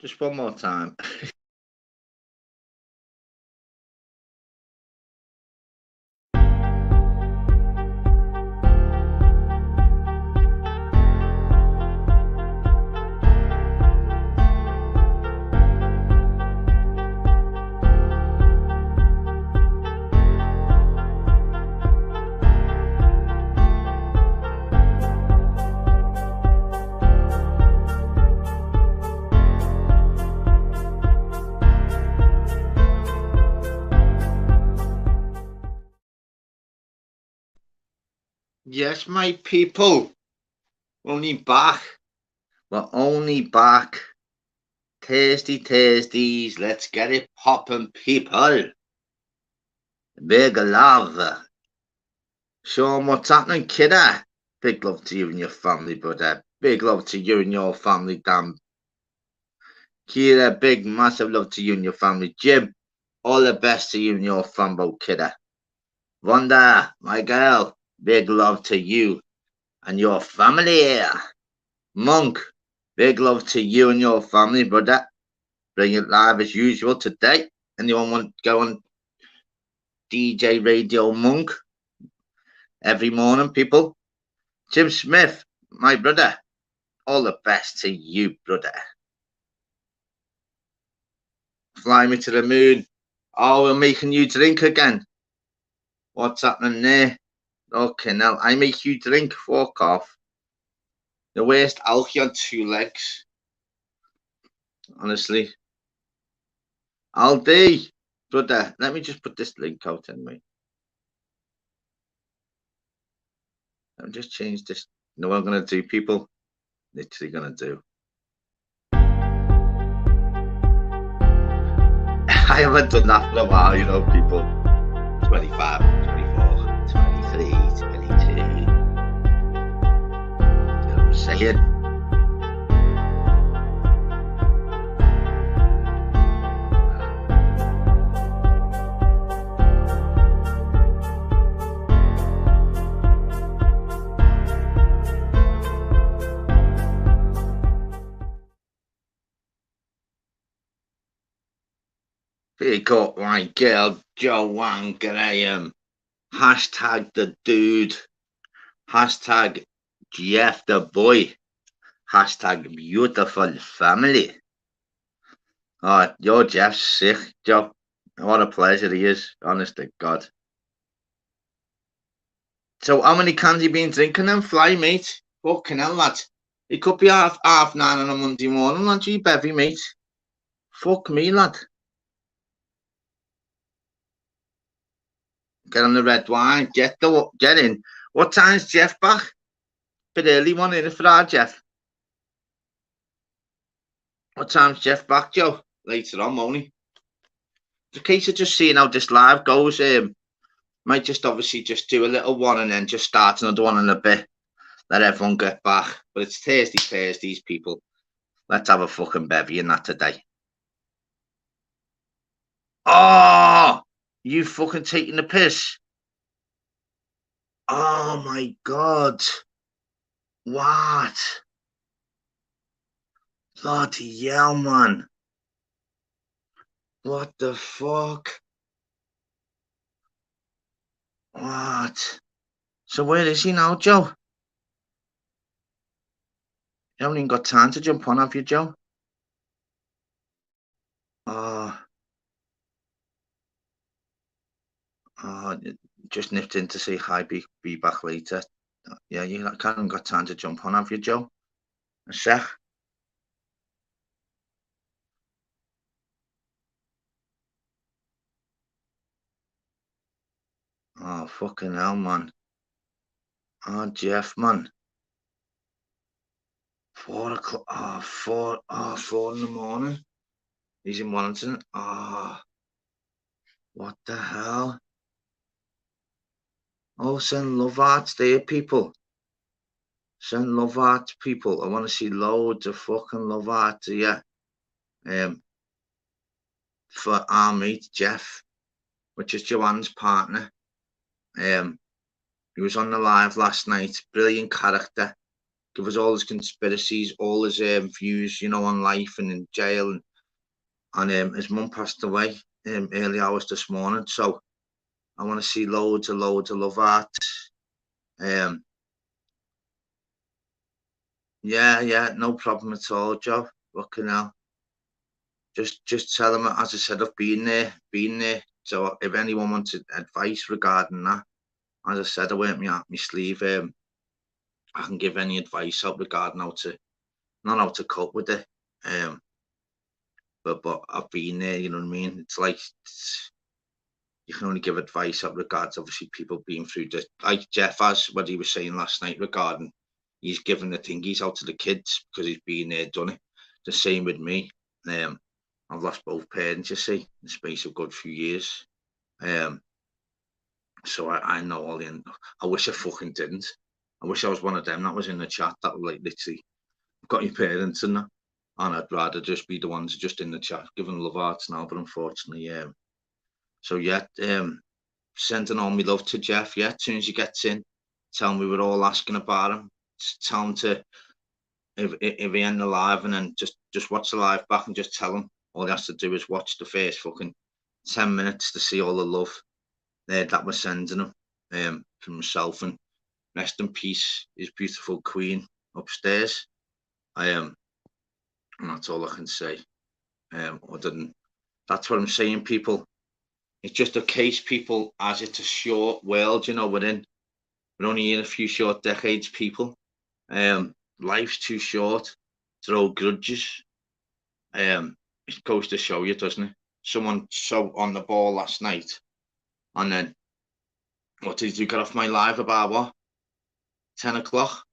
Just one more time. Yes, my people. Only back. We're only back. Thursdays. Let's get it poppin', people. Big love. Sean, what's happening, kidder? Big love to you and your family, brother. Big love to you and your family, Dan. Kira, big massive love to you and your family. Jim, all the best to you and your fambo, kidder. Wanda, my girl, big love to you and your family. Monk, big love to you and your family, brother. Bring it live as usual today. Anyone want to go on DJ Radio Monk every morning, people? Jim Smith, my brother, all the best to you, brother. Fly me to the moon. Oh, we're making you drink again. What's happening there? Okay, now I make you drink. Fuck off. The worst alky on two legs. Honestly. Aldi, brother, let me just put this link out anyway. Let me just change this. You know what I'm going to do, people? Literally going to do. I haven't done that for a while, you know, people. 25, 24, 23, 22. You know what I'm saying? Pick up my girl, Joanne Graham. Hashtag the dude. Hashtag Jeff the boy. Hashtag beautiful family. Oh, your Jeff's sick, Joe. What a pleasure he is, honest to God. So how many cans you been drinking then, Fly, mate? Fucking hell, lad. It could be half 9 on a Monday morning, lad. You bevy, mate. Fuck me, lad. Get on the red wine. Get in. What time's Jeff back? Bit early one in for our Jeff. What time's Jeff back, Joe? Later on, won't he? In case of just seeing how this live goes, might just obviously just do a little one and then just start another one in a bit. Let everyone get back. But it's Thursdays, people. Let's have a fucking bevy in that today. Oh, you fucking taking the piss. Oh my God. What? Bloody hell, man. What the fuck? What? So where is he now, Joe? You haven't even got time to jump on, have you, Joe? Just nipped in to say hi, be back later. Yeah, you haven't got time to jump on, have you, Joe? A sec. Oh, fucking hell, man. Oh, Jeff, man. 4 o'clock. Oh, 4 in the morning. He's in Wellington. Oh, what the hell? Oh, send love hearts there, people. Send love hearts, people. I want to see loads of fucking love hearts here. For our mate, Jeff, which is Joanne's partner. He was on the live last night. Brilliant character. give us all his conspiracies, all his views, you know, on life and in jail. And his mum passed away early hours this morning. So I want to see loads of love art. Yeah, no problem at all, Joe. Looking now. Just tell him, as I said, I've been there. So if anyone wanted advice regarding that, as I said, I wear me out my sleeve. I can give any advice out regarding not how to cope with it. But I've been there, you know what I mean? It's like you can only give advice up regards, obviously, people being through this. Like Jeff has, what he was saying last night regarding he's given the thingies out to the kids because he's been there, done it. The same with me. I've lost both parents, you see, in the space of a good few years. So I know all the. I wish I fucking didn't. I wish I was one of them that was in the chat that were like literally, I've got your parents and that, and I'd rather just be the ones just in the chat giving love arts now. But unfortunately, so yeah, sending all my love to Jeff. Yeah, as soon as he gets in, tell him we were all asking about him. Tell him to if he ain't alive, and then just watch the live back and just tell him all he has to do is watch the first fucking 10 minutes to see all the love that we're sending him from himself, and rest in peace, his beautiful queen upstairs. And that's all I can say. Other than that's what I'm saying, people. It's just a case, people, as it's a short world, you know, we're only in a few short decades, people. Life's too short to hold grudges. It goes to show you, doesn't it? Someone so on the ball last night, and then what did you get off my live about? What 10 o'clock?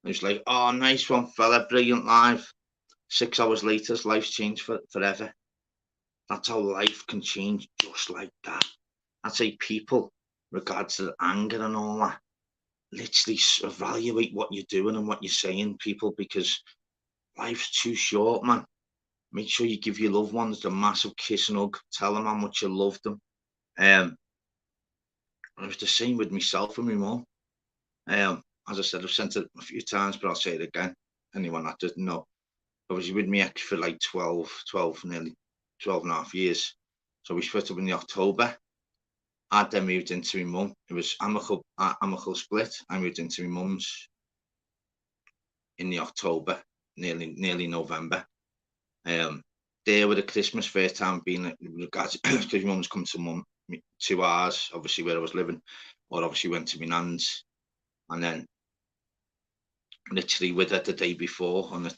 It was like, oh, nice one, fella, brilliant live. 6 hours later, life's changed forever. That's how life can change, just like that. I'd say people, regards to anger and all that, literally evaluate what you're doing and what you're saying, people, because life's too short, man. Make sure you give your loved ones a massive kiss and hug. Tell them how much you love them. It was the same with myself and my mum. As I said, I've sent it a few times, but I'll say it again. Anyone that doesn't know, I was with my ex for like 12, nearly 12 and a half years. So we split up in the October. I then moved into my mum. It was amicable split. I moved into my mum's in the October, nearly November. There with the Christmas first time being regards because my mum's come to ours, obviously where I was living, or obviously went to my nan's, and then literally with her the day before on the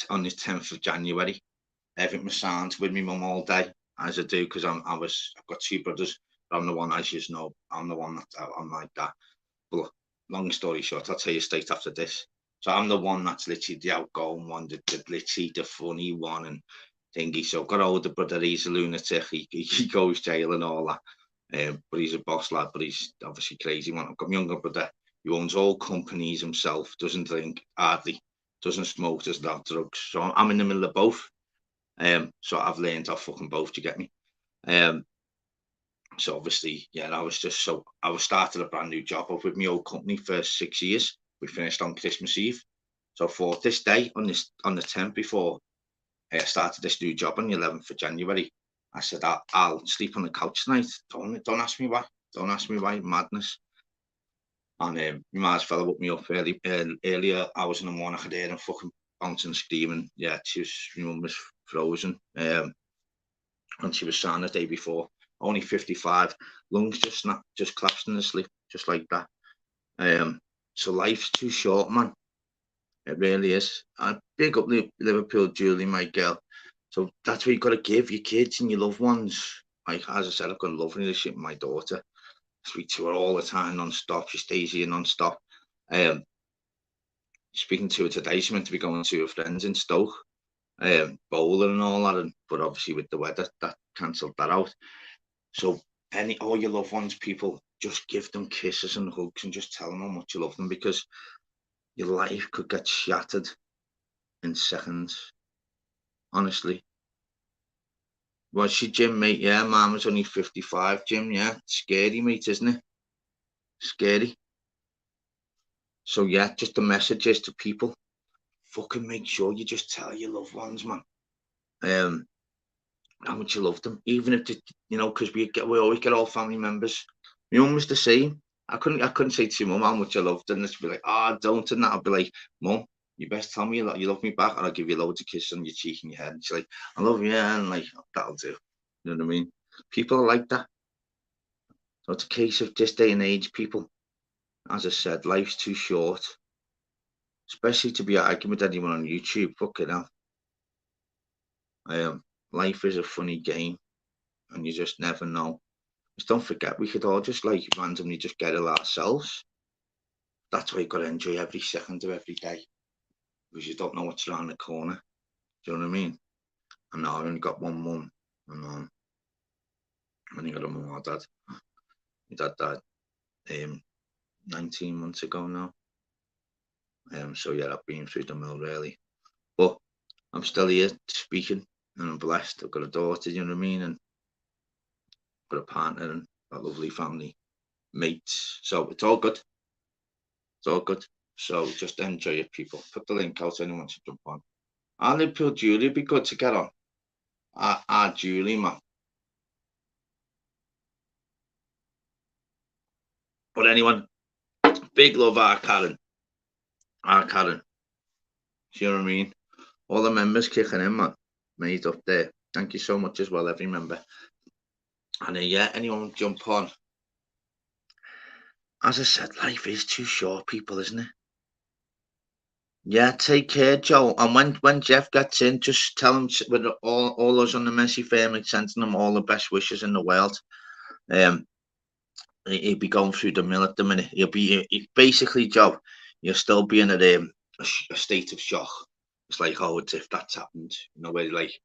10th of January, everything was signed with my mum all day, as I do, because I've got two brothers. But I'm the one, as you know, I'm the one that I'm like that. But long story short, I'll tell you straight after this. So I'm the one that's literally the outgoing one, literally the funny one and thingy. So I've got an older brother, he's a lunatic, he goes jail and all that. But he's a boss lad, but he's obviously crazy one. I've got my younger brother, he owns all companies himself, doesn't drink hardly, doesn't smoke, doesn't have drugs. So I'm in the middle of both. So I've learned off fucking both, you get me? So obviously, yeah, I was started a brand new job up with my old company for 6 years. We finished on Christmas Eve. So for this day, on the 10th before I started this new job on the 11th of January, I said, I'll sleep on the couch tonight. Don't ask me why. Don't ask me why. Madness. And my mom's fella woke me up earlier hours in the morning. I could hear him fucking bouncing, screaming. Yeah, my mum was frozen. And she was signed the day before. Only 55, lungs just collapsed in the sleep, just like that. So life's too short, man. It really is. I big up Liverpool, Julie, my girl. So that's what you got to give your kids and your loved ones. Like, as I said, I've got a love relationship with my daughter. I speak to her all the time, non-stop. She stays here non-stop. Speaking to her today, she meant to be going to her friends in Stoke, bowling and all that, but obviously with the weather, that cancelled that out. So all your loved ones, people, just give them kisses and hugs and just tell them how much you love them, because your life could get shattered in seconds. Honestly. Was she, Jim, mate? Yeah, Mum was only 55, Jim. Yeah, scary, mate, isn't it? Scary. So yeah, just the messages to people. Fucking make sure you just tell your loved ones, man. How much you love them, even if because we always get all family members. My mum was the same. I couldn't say to your mum how much I loved her, and she'd be like, "Ah, don't," and that. I'd be like, "Mum, you best tell me you love me back, and I'll give you loads of kisses on your cheek and your head." And she's like, "I love you," and like that'll do. You know what I mean? People are like that. So it's a case of this day and age, people. As I said, life's too short, especially to be arguing with anyone on YouTube. Fucking hell. Life is a funny game, and you just never know. Just don't forget, we could all just like randomly just get it ourselves. That's why you got to enjoy every second of every day, because you don't know what's around the corner. Do you know what I mean? I know I only got one mum, and I only got a mum or dad. My dad died 19 months ago now. So yeah, I've been through the mill really, but I'm still here speaking, and I'm blessed. I've got a daughter, you know what I mean, and got a partner and a lovely family, mates. So it's all good. It's all good. So just enjoy it, people. Put the link out so anyone wants to jump on. Our Liverpool Julie be good to get on. Our Julie, man. But anyone, big love our Karen. Our Karen. Do you know what I mean? All the members kicking in, man. Made up there. Thank you so much as well, every member. And yeah, anyone jump on. As I said, life is too short, people, isn't it? Yeah, take care, Joe. And when Jeff gets in, just tell him with all us on the Messi family, sending them all the best wishes in the world. He'll be going through the mill at the minute. Basically, Joe, you'll still be in a state of shock. It's like, oh, it's if that's happened, where like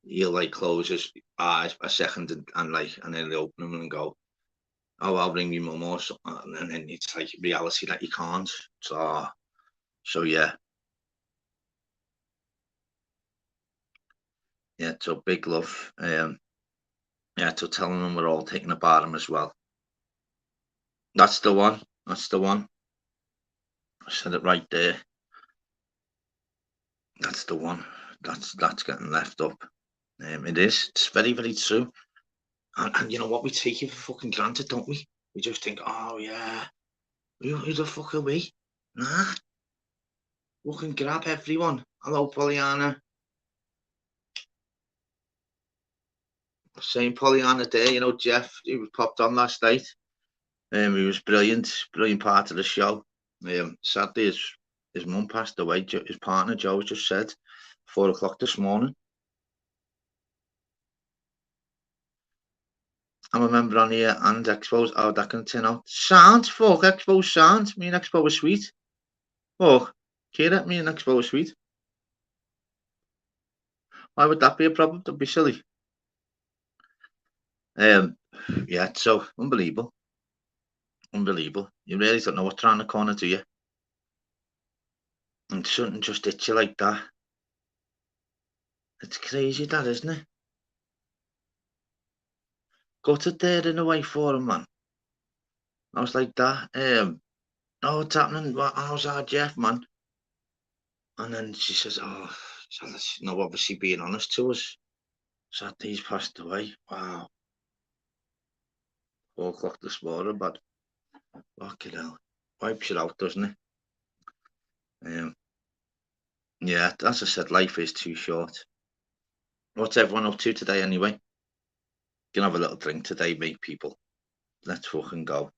he'll like close his eyes a second and then he'll open them and go, oh, I'll ring you mum or something, and then it's like reality that you can't. So yeah. Yeah, so big love. Yeah, so telling them we're all taking about him as well. That's the one. That's the one. I said it right there. That's the one. That's getting left up. It is. It's very, very true. And you know what? We take it for fucking granted, don't we? We just think, oh yeah, who the fuck are we? Nah, we can grab everyone. Hello, Pollyanna. Same Pollyanna there. Jeff, he was popped on last night. He was brilliant part of the show. Sadly, his mum passed away. His partner Joe just said 4 o'clock this morning. I'm a member on here and Expos. Oh, that can turn out. Sound, fuck, Expo sound. Me and Expo are sweet. Fuck, Kira, me and Expo are sweet. Why would that be a problem? Don't be silly. Yeah, so unbelievable. Unbelievable. You really don't know what's around the corner, do you? And something just hits you like that. It's crazy, that, isn't it? Gutted there in a way for him, man. I was like that. Oh, what's happening? How's our Jeff, man? And then she says, oh, so obviously being honest to us. Sadly, he's passed away. Wow. 4 o'clock this morning, but fucking hell. Wipes it out, doesn't it? Yeah, as I said, life is too short. What's everyone up to today anyway? You can have a little drink today, mate, people. Let's fucking go.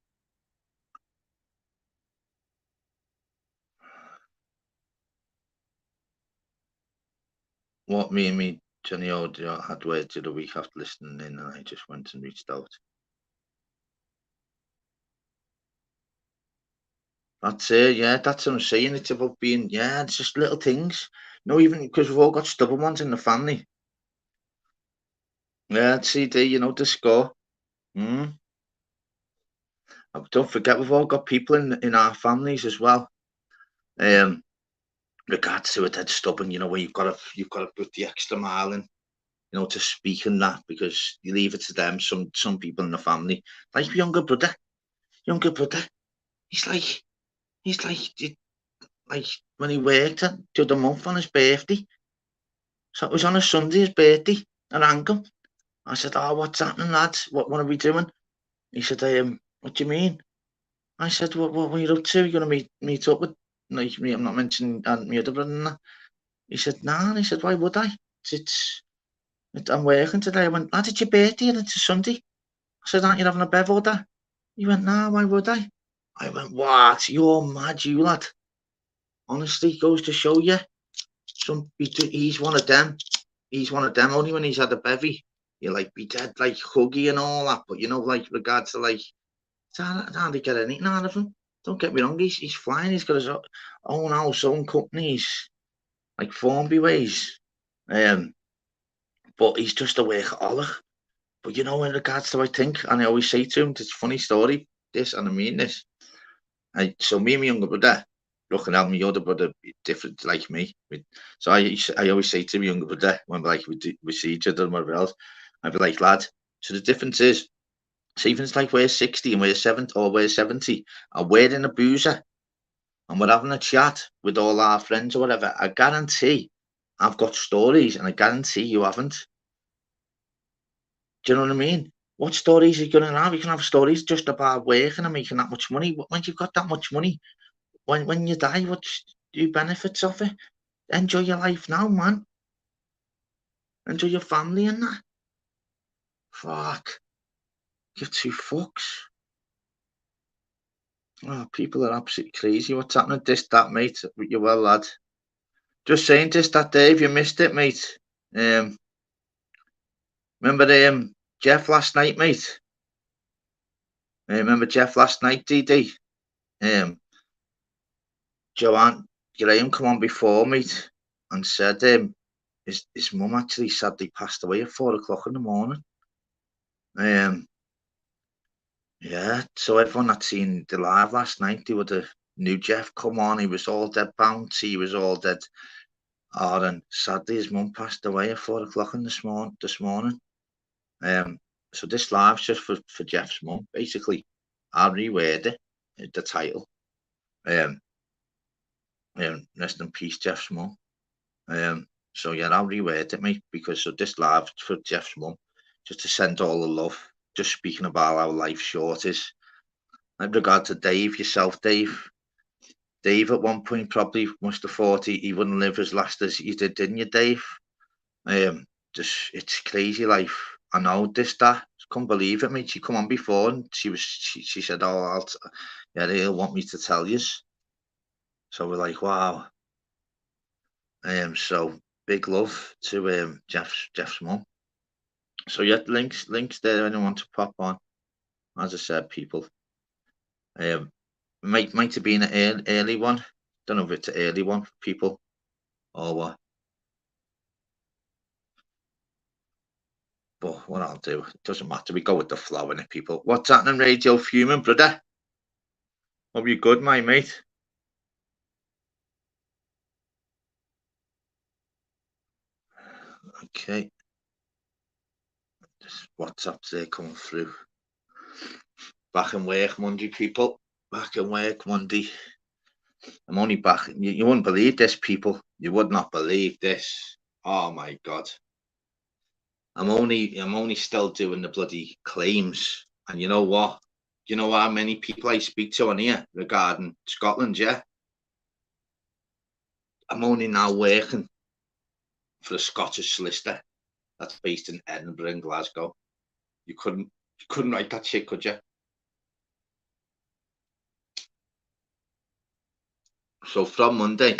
What me and me, Johnny Audio, had words of the week after listening in, and I just went and reached out. That's it, yeah, that's what I'm saying. It's about being, yeah, it's just little things. Even because we've all got stubborn ones in the family. Yeah, CD, the score. Don't forget, we've all got people in our families as well. Regards to it, that's stubborn, where you've got to put the extra mile in, to speak and that, because you leave it to them. Some people in the family, like younger brother, he's like, He's like when he worked the other month on his birthday. So it was on a Sunday, his birthday. I rang him. I said, "Oh, what's happening, lads? What are we doing?" He said, "What do you mean?" I said, "What are you up to? You're gonna meet up with like me? I'm not mentioning my other brother." And that. He said, "Nah." And he said, "Why would I? I'm working today." I went, "Lad, it's your birthday and it's a Sunday." I said, "Aren't you having a bev or that?" He went, "Nah, why would I?" I went, "What? You're mad, you lad." Honestly, goes to show you. He's one of them. He's one of them. Only when he's had a bevy, you like be dead, like huggy and all that. But like regards to like, it's hardly get anything out of him. Don't get me wrong. He's flying. He's got his own house, own companies, like Formby ways. But he's just a workaholic. But in regards to, I think, and I always say to him, it's a funny story. This and I mean this. So me and my younger brother, looking at my older brother, different like me. So I always say to my younger brother when we see each other and whatever else, I'd be like, "Lad, so the difference is, see if it's like we're 60 and we're 70 or we're 70 and we're in a boozer and we're having a chat with all our friends or whatever, I guarantee I've got stories and I guarantee you haven't. Do you know what I mean? What stories are you going to have? You can have stories just about working and making that much money. When you've got that much money, when you die, what's the benefits of it? Enjoy your life now, man. Enjoy your family and that. Fuck. Give two fucks. Oh, people are absolutely crazy. What's happening? This, that, mate. You're well, lad. Just saying this, that, Dave. You missed it, mate. Remember Jeff last night, mate? Remember Jeff last night, DD? Joanne Graham come on before, mate, and said his mum actually sadly passed away at 4 o'clock in the morning. Yeah, so everyone that seen the live last night, they would have knew Jeff come on. He was all dead bouncy. He was all dead. Oh, and sadly, his mum passed away at 4 o'clock this morning. So this live's just for Jeff's mum. Basically, I'll reword it, the title. Rest in peace, Jeff's mum. So yeah, I'll reword it, mate, because so this live for Jeff's mum, just to send all the love. Just speaking about how life short is. In regard to Dave, yourself, Dave. Dave at one point probably must have thought he wouldn't live as last as he did, didn't you, Dave? Just it's crazy life. I know this, that. Couldn't believe it, mate. She come on before and she said, "Oh, yeah, he'll want me to tell you." So we're like, wow. So big love to Jeff's mum. So yeah, links there. Anyone want to pop on? As I said, people. Might have been an early one. Don't know if it's an early one for people or what. But what I'll do, it doesn't matter. We go with the flow, innit, people. What's happening, Radio Fuming, brother? Hope you good, my mate. Okay. Just WhatsApp's there coming through. Back in work Monday, people. Back in work Monday. I'm only back. You wouldn't believe this, people. You would not believe this. Oh my God. I'm only still doing the bloody claims. And you know what? You know how many people I speak to on here regarding Scotland, yeah? I'm only now working for a Scottish solicitor that's based in Edinburgh and Glasgow. You couldn't write that shit, could you? So from Monday,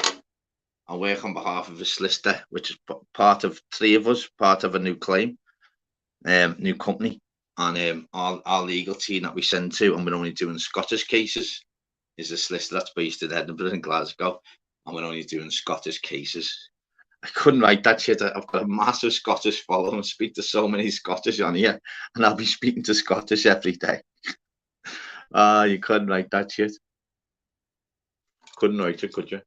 I work on behalf of a solicitor, which is part of three of us, part of a new claim, new company, and our legal team that we send to, and we're only doing Scottish cases, is a solicitor that's based in Edinburgh and Glasgow, and we're only doing Scottish cases. I couldn't write that shit. I've got a massive Scottish following. I speak to so many Scottish on here, and I'll be speaking to Scottish every day. You couldn't write that shit. Couldn't write it, could you?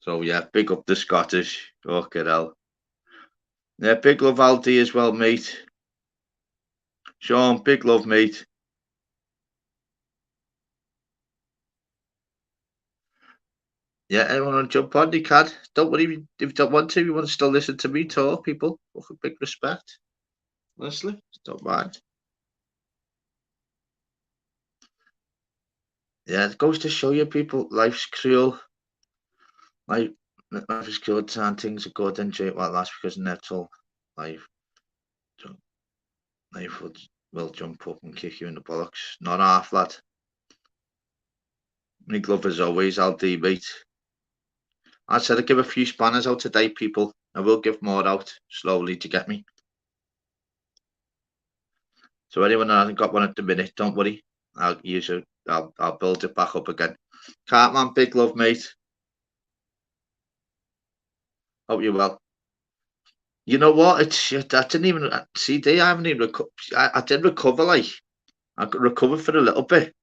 So yeah, big up the Scottish. Fucking hell. Yeah, big love Aldi as well, mate. Sean, big love, mate. Yeah, everyone on jump on, you can. Don't worry if you don't want to. You want to still listen to me talk, people. With a big respect. Honestly, don't mind. Yeah, it goes to show you, people, life's cruel. Life, life is good, and things are good. Enjoy it while it lasts because that's all. Life, life will jump up and kick you in the bollocks. Not half, lad. My glove as always, I'll do, mate. I said I'd give a few spanners out today, people. I will give more out slowly to get me. So anyone that hasn't got one at the minute, don't worry. I'll use it. I'll build it back up again. Cartman, big love, mate. Hope you're well. You know what? It's I didn't even CD. I haven't even I did recover. Like I got recovered for a little bit.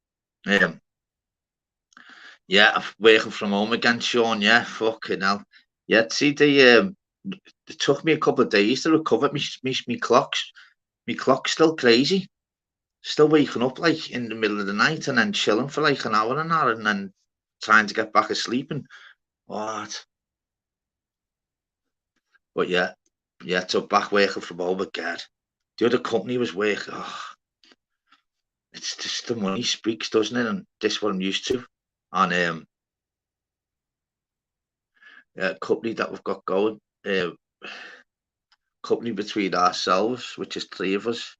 Yeah, working from home again, Sean. Yeah, fucking hell. Yeah, CD. It took me a couple of days to recover. Me clock's still crazy. Still waking up like in the middle of the night and then chilling for like an hour and then trying to get back asleep and what? But yeah, so back working from home again. The other company was working. Oh, it's just the money speaks, doesn't it? And this is what I'm used to. And yeah, company that we've got going, company between ourselves, which is three of us,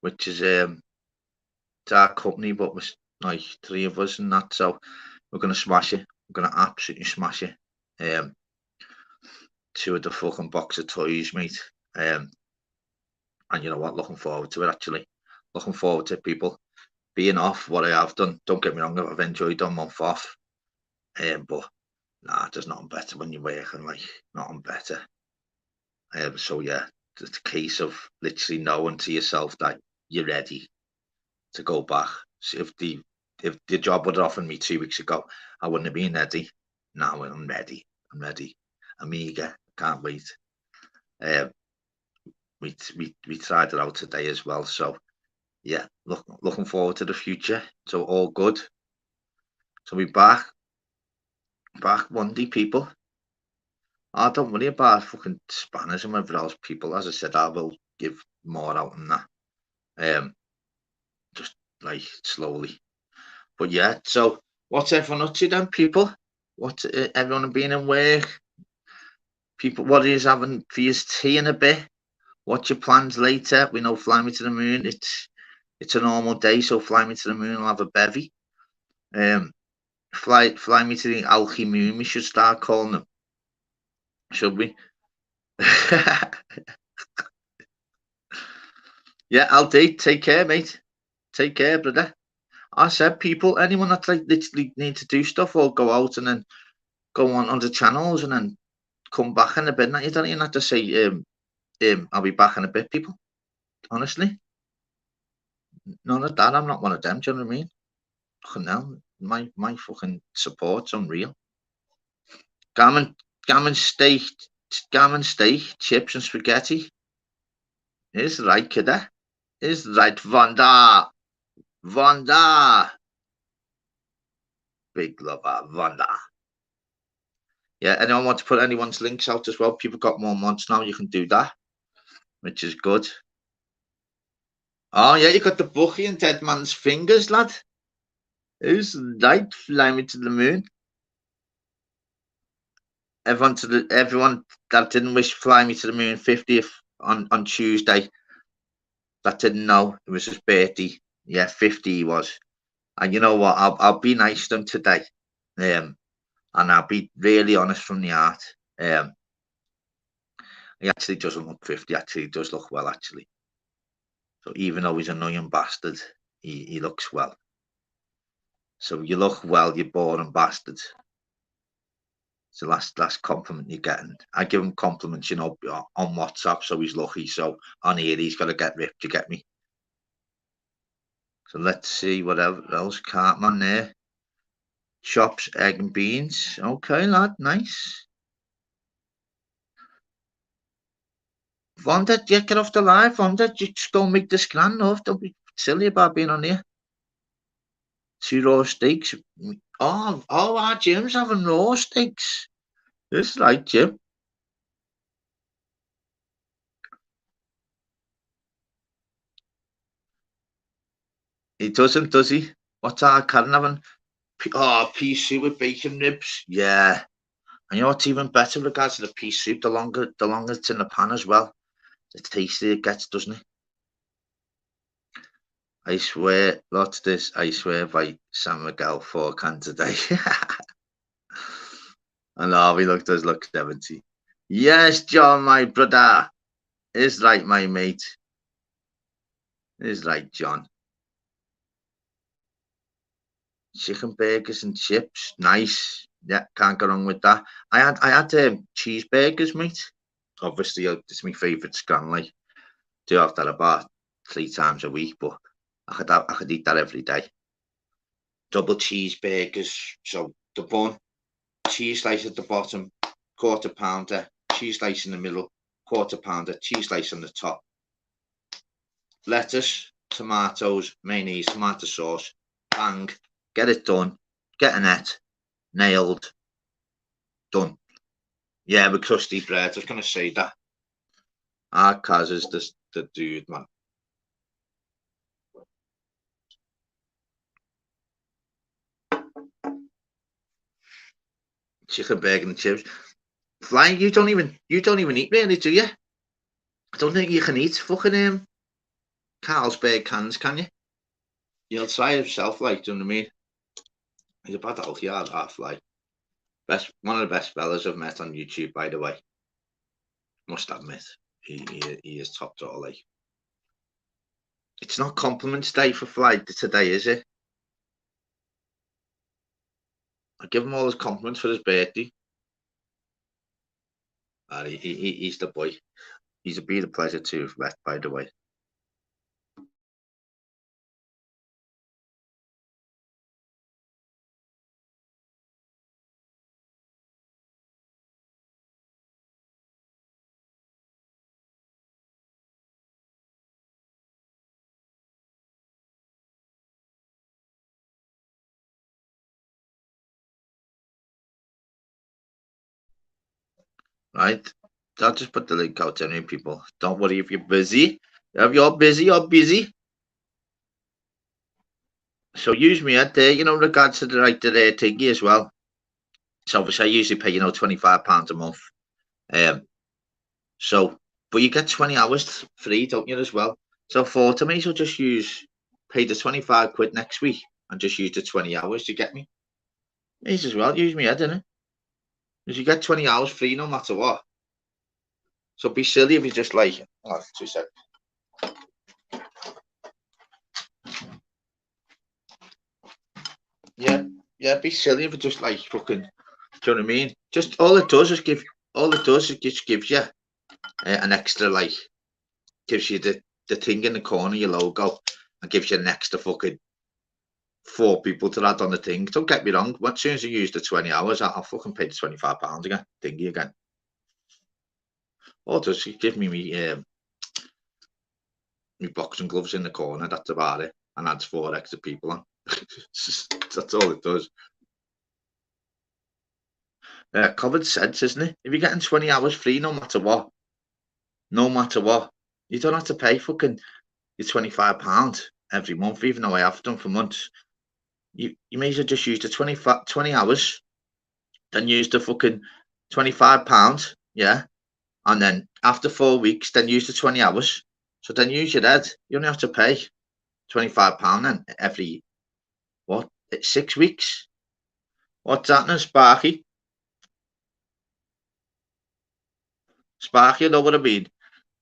which is it's our company, but we're like three of us and that. So we're gonna smash it. We're gonna absolutely smash it. Two of the fucking box of toys, mate. And you know what? Looking forward to it. Actually, looking forward to people being off. What I have done. Don't get me wrong. I've enjoyed a month off. But nah, there's nothing better when you're working. Like nothing better. So yeah, it's a case of literally knowing to yourself that you're ready to go back. So if the job would have offered me 2 weeks ago, I wouldn't have been ready. Now I'm ready. I'm ready. I'm eager. Can't wait. Um, we tried it out today as well. So yeah, looking forward to the future. So all good. So we back Monday, people. I don't worry about fucking spanners and whatever else, people. As I said, I will give more out than that. Just like slowly. But yeah, so what's everyone up to then, people? What everyone being in work? People, what is having for your tea in a bit? What's your plans later? We know Fly Me to the Moon. It's a normal day, so Fly Me to the Moon will have a bevy. Fly Me to the Alchemy Moon. We should start calling them, should we? Yeah, I'll do. Take care, mate. Take care, brother. I said, people, anyone that like literally need to do stuff or go out and then go on the channels and then come back in a bit. You don't even have to say, I'll be back in a bit, people. Honestly, none of that. I'm not one of them. Do you know what I mean? Fucking hell, my fucking support's unreal. Gammon, gammon steak, gammon steak, chips and spaghetti. Is right, kidder. Is right, Vonda. Vonda. Big lover, Vonda. Yeah, anyone want to put anyone's links out as well? People got more mods now. You can do that, which is good. Oh yeah, you got the Bucky and Dead Man's Fingers, lad. Who's right? Fly Me to the Moon. Everyone that didn't wish Fly Me to the Moon 50th on Tuesday. That didn't know it was his birthday. Yeah, 50 he was. And you know what? I'll be nice to him today. And I'll be really honest from the heart. He actually doesn't look 50. Actually, he does look well. Actually, so even though he's an annoying bastard, he looks well. So you look well, you boring bastard. It's the last compliment you're getting. I give him compliments, on WhatsApp, so he's lucky. So on here, he's got to get ripped to get me. So let's see whatever else. Cartman there. Chops, egg and beans. Okay, lad, nice. Vonda, yeah, get off the live, Vonda. Just go make this grand, love. Don't be silly about being on here. 2 raw steaks. Oh, our Jim's having raw steaks. It's like Jim. He doesn't, does he? What's our Karen having? Oh, pea soup with bacon ribs. Yeah. And you know what's even better with regards to the pea soup? The longer it's in the pan as well, the tastier it gets, doesn't it? I swear, lots of this. I swear by San Miguel 4 cans a day. And Harvey does look 70. Yes, John, my brother. Is right, my mate. Is right, John. Chicken burgers and chips, nice. Yeah, can't go wrong with that. I had cheeseburgers, mate. Obviously, it's my favourite scran. Like, do have that about 3 times a week, but I could eat that every day. Double cheeseburgers. So the bun, cheese slice at the bottom, quarter pounder, cheese slice in the middle, quarter pounder, cheese slice on the top. Lettuce, tomatoes, mayonnaise, tomato sauce, bang, get it done, get a net, nailed, done. Yeah, with crusty bread. I was going to say that. Our Kaz is the dude, man. Chicken burger and chips. Flying, you don't even eat really, do you? I don't think you can eat fucking Carlsberg cans, can you? You'll try it yourself, like, do you know what I mean? He's a bad healthy half, like. One of the best fellas I've met on YouTube, by the way. Must admit, he is top draw, like. It's not compliments day for Fly today, is it? I give him all his compliments for his birthday. He's the boy. He's been a pleasure to have met, by the way. Right? I'll just put the link out to any people. Don't worry if you're busy. If you're busy, you're busy. So use me at there, regards to the right to the thingy as well. So obviously I usually pay, £25 a month. Um so but you get 20 hours free, don't you, as well? So for to me, so just pay the 25 quid next week and just use the 20 hours, you get me? Use as well, use me head, innit? Because you get 20 hours free no matter what. So be silly if you just like, oh, 2 seconds. Yeah, yeah, be silly if it just like fucking. Do you know what I mean? Just all it does is just gives you an extra like gives you the thing in the corner, your logo, and gives you an extra fucking 4 people to add on the thing. Don't get me wrong. As soon as you use the 20 hours, I'll fucking pay the £25 again, thingy again. All it does is give me boxing gloves in the corner. That's about it, and adds 4 extra people on. That's all it does. Common sense, isn't it? If you're getting 20 hours free, no matter what, you don't have to pay fucking your £25 every month, even though I have done for months. You may as well just use the 20 hours, then use the fucking £25, yeah, and then after 4 weeks, then use the 20 hours. So then use your head. You only have to pay £25 then every what? It's 6 weeks. What's happening, Sparky? Sparky, you know what I mean?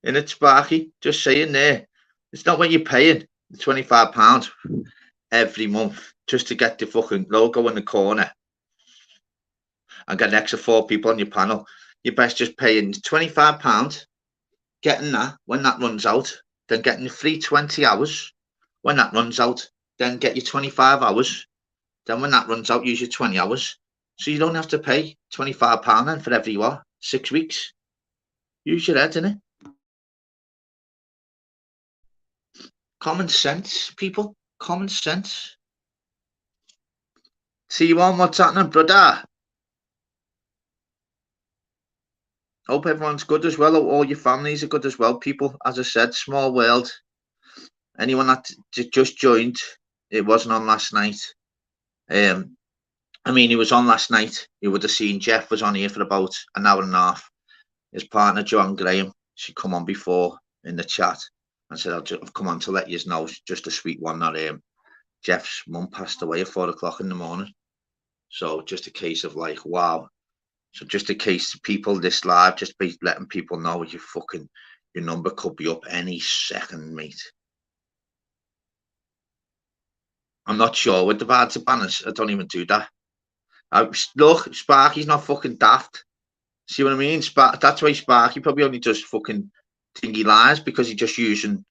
In it, Sparky, just saying there. It's not what you're paying, the £25 every month just to get the fucking logo in the corner and get an extra 4 people on your panel. You're best just paying £25, getting that when that runs out, then getting your free 20 hours when that runs out, then get your 25 hours. Then when that runs out, use your 20 hours. So you don't have to pay £25 then for every 6 weeks. Use your head, innit? Common sense, people. Common sense. T1, what's happening, brother? Hope everyone's good as well. All your families are good as well, people. As I said, small world. Anyone that just joined, it wasn't on last night. I mean, he was on last night. You would have seen Jeff was on here for about an hour and a half. His partner, John Graham, she come on before in the chat and said, I've come on to let you know, just a sweet one, that Jeff's mum passed away at 4 o'clock in the morning. So just a case of like, wow. So just a case of people, this live, just be letting people know your number could be up any second, mate. I'm not sure with the bad banners. I don't even do that. Look, Sparky's not fucking daft. See what I mean? That's why Sparky probably only does fucking thingy lies, because he just uses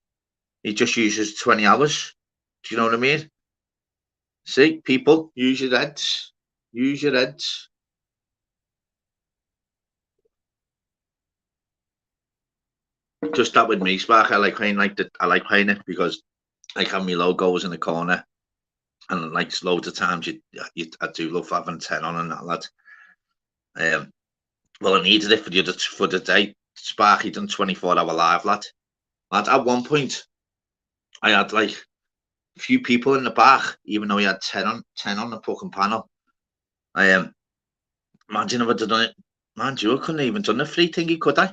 20 hours. Do you know what I mean? See, people, use your heads. Use your heads. Just that with me, Spark. I like playing it because I have my logos in the corner, and like loads of times I do love having 10 on and that, lad. Well, I needed it for the day. Sparky done 24-hour live, lad. At one point, I had like a few people in the back, even though he had 10 on the fucking panel. Imagine if I'd done it. Man, I couldn't even done the free thingy, could I?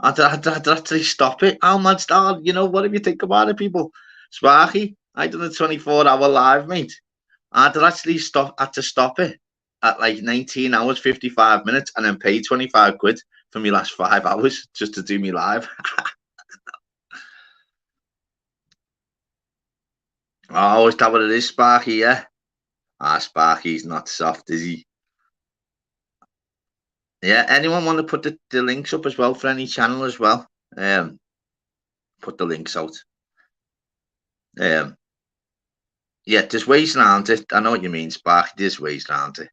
I'd actually stop it. How much that? You know, what if you think about it, people? Sparky, I done a 24-hour live, mate. I'd actually had to stop it at like 19 hours, 55 minutes, and then pay 25 quid for me last 5 hours just to do me live. Oh, is that what it is, Sparky? Yeah. Sparky's not soft, is he? Yeah. Anyone want to put the links up as well for any channel as well? Put the links out. Yeah, there's ways around it. I know what you mean, Sparky. There's ways around it.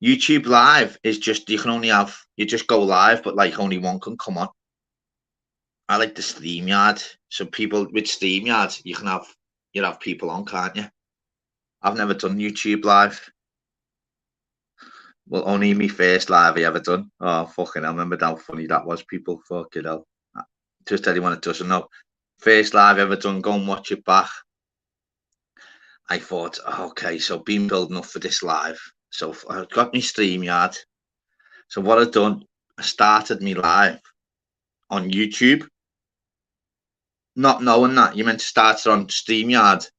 YouTube Live is just, you just go live, but like only one can come on. I like the StreamYard. So people with StreamYard, you have people on, can't you? I've never done YouTube Live. Well, only my first live I ever done. Oh, fucking hell. I remember how funny that was, people. Fucking hell. Just anyone that doesn't know. First live ever done, go and watch it back. I thought, okay, so been building up for this live. So I got my StreamYard. So what I've done, I started me live on YouTube, not knowing that you meant to start it on StreamYard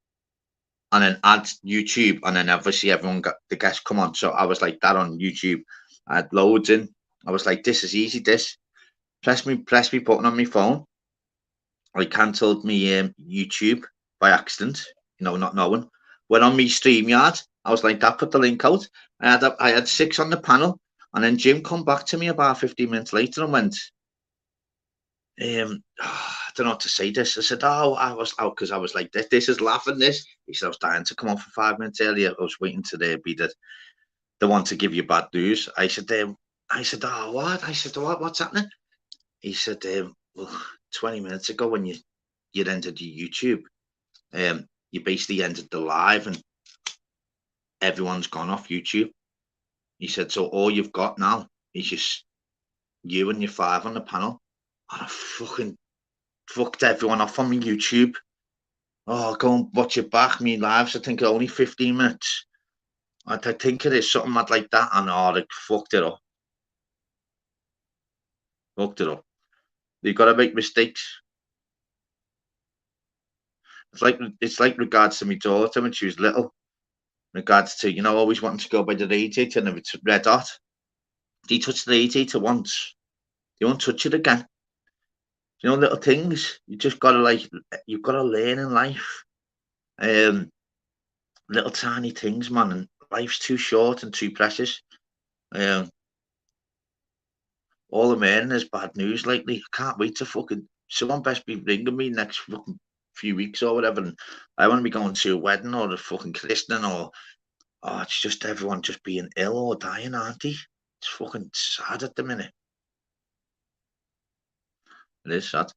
and then add YouTube, and then obviously everyone got the guests come on. So I was like that on YouTube. I had loads in. I was like, this is easy. This press me button on my phone. I cancelled me YouTube by accident, not knowing. Went on me StreamYard. I was like that, put the link out. I had 6 on the panel, and then Jim come back to me about 15 minutes later and went, I don't know what to say this. I said, because I was like, this is laughing this. He said, I was dying to come on for 5 minutes earlier. I was waiting to be the one to give you bad news. I said, what? I said, what's happening? He said, well, 20 minutes ago when you entered your YouTube, you basically entered the live and everyone's gone off YouTube. He said, so all you've got now is just you and your 5 on the panel. And I fucking fucked everyone off on my YouTube. Oh, go and watch it back. Me lives, I think only 15 minutes. I think it is something like that. And it fucked it up. You've got to make mistakes. It's like regards to my daughter when she was little. Regards to, always wanting to go by the radiator, and if it's red hot, they touch the radiator once, they won't touch it again. Little things. You just gotta you've got to learn in life. Little tiny things, man, and life's too short and too precious. All I'm hearing is bad news lately. I can't wait to someone best be ringing me next fucking few weeks or whatever, and I want to be going to a wedding or a fucking christening, or it's just everyone just being ill or dying, aren't they? It's fucking sad at the minute. It is sad.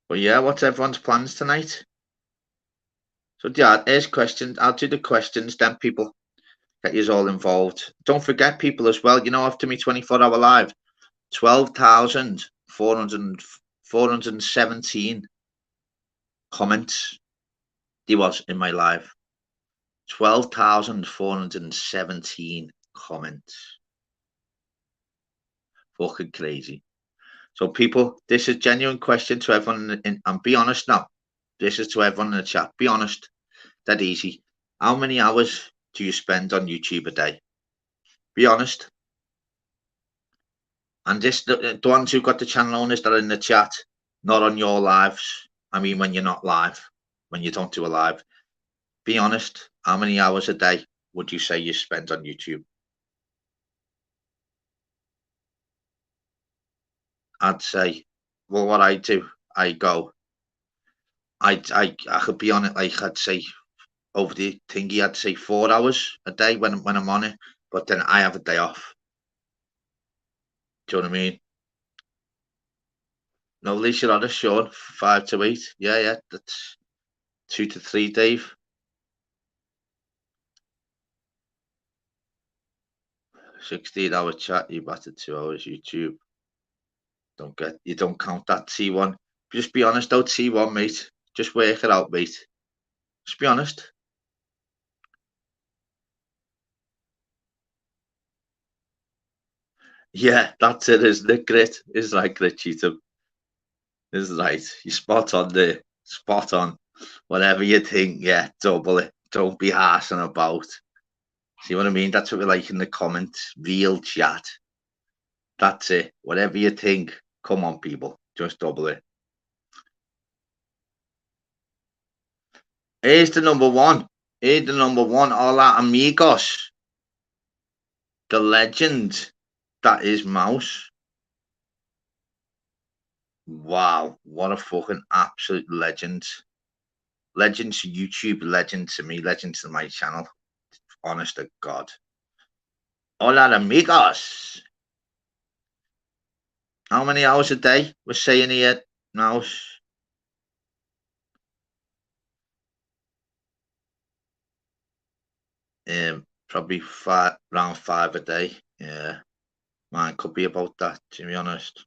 But yeah, what's everyone's plans tonight? So yeah, here's questions. I'll do the questions, then people get you all involved. Don't forget people as well, after me 24-hour live, 12,417 comments there was in my live. 12,417 comments. Fucking crazy. So people, this is a genuine question to everyone and be honest now. This is to everyone in the chat. Be honest. That easy. How many hours do you spend on YouTube a day? Be honest. And this, the ones who got the channel owners that are in the chat, not on your lives. I mean, when you're not live, when you don't do a live. Be honest. How many hours a day would you say you spend on YouTube? I'd say, well, what I do, I go. I could be on it like I'd say over the thingy. I'd say 4 hours a day when I'm on it, but then I have a day off. Do you know what I mean? No, at least you're on a Sean, 5 to 8. Yeah, that's 2 to 3, Dave. 16-hour chat, you batted 2 hours YouTube. You don't count that T1. Just be honest though, T1, mate. Just work it out, mate. Just be honest. Yeah, that's it, isn't it? Grit is right, Grit Cheatham. Is right. You're spot on there. Spot on. Whatever you think, yeah, double it. Don't be harsing about. See what I mean? That's what we like in the comments. Real chat. That's it. Whatever you think, come on, people. Just double it. Here's the number one. Here's the number one. Hola, amigos. The legend that is Mouse. Wow. What a fucking absolute legend. Legend to YouTube, legend to me, legend to my channel. Honest to God. Hola, amigos. How many hours a day we're saying here, Mouse? Probably around 5 a day. Yeah, mine could be about that, to be honest.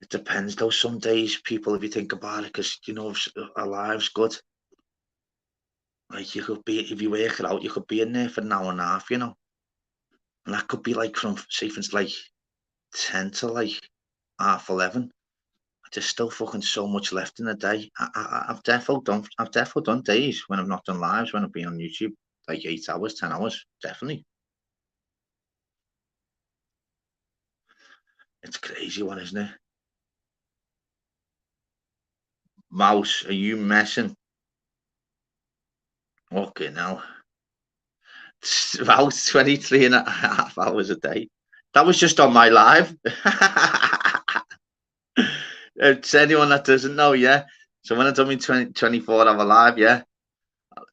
It depends though. Some days, people, if you think about it, because our lives good. Like you could be, if you work it out, you could be in there for an hour and a half, and that could be like from say like 10 to like 11:30. There's still fucking so much left in the day. I've definitely done days when I've not done lives, when I've been on YouTube, like 8 hours, 10 hours, definitely. It's crazy one, isn't it? Mouse, are you messing? Okay, now. It's about 23 and a half hours a day. That was just on my live. To anyone that doesn't know, yeah. So when I done my 24-hour live, yeah.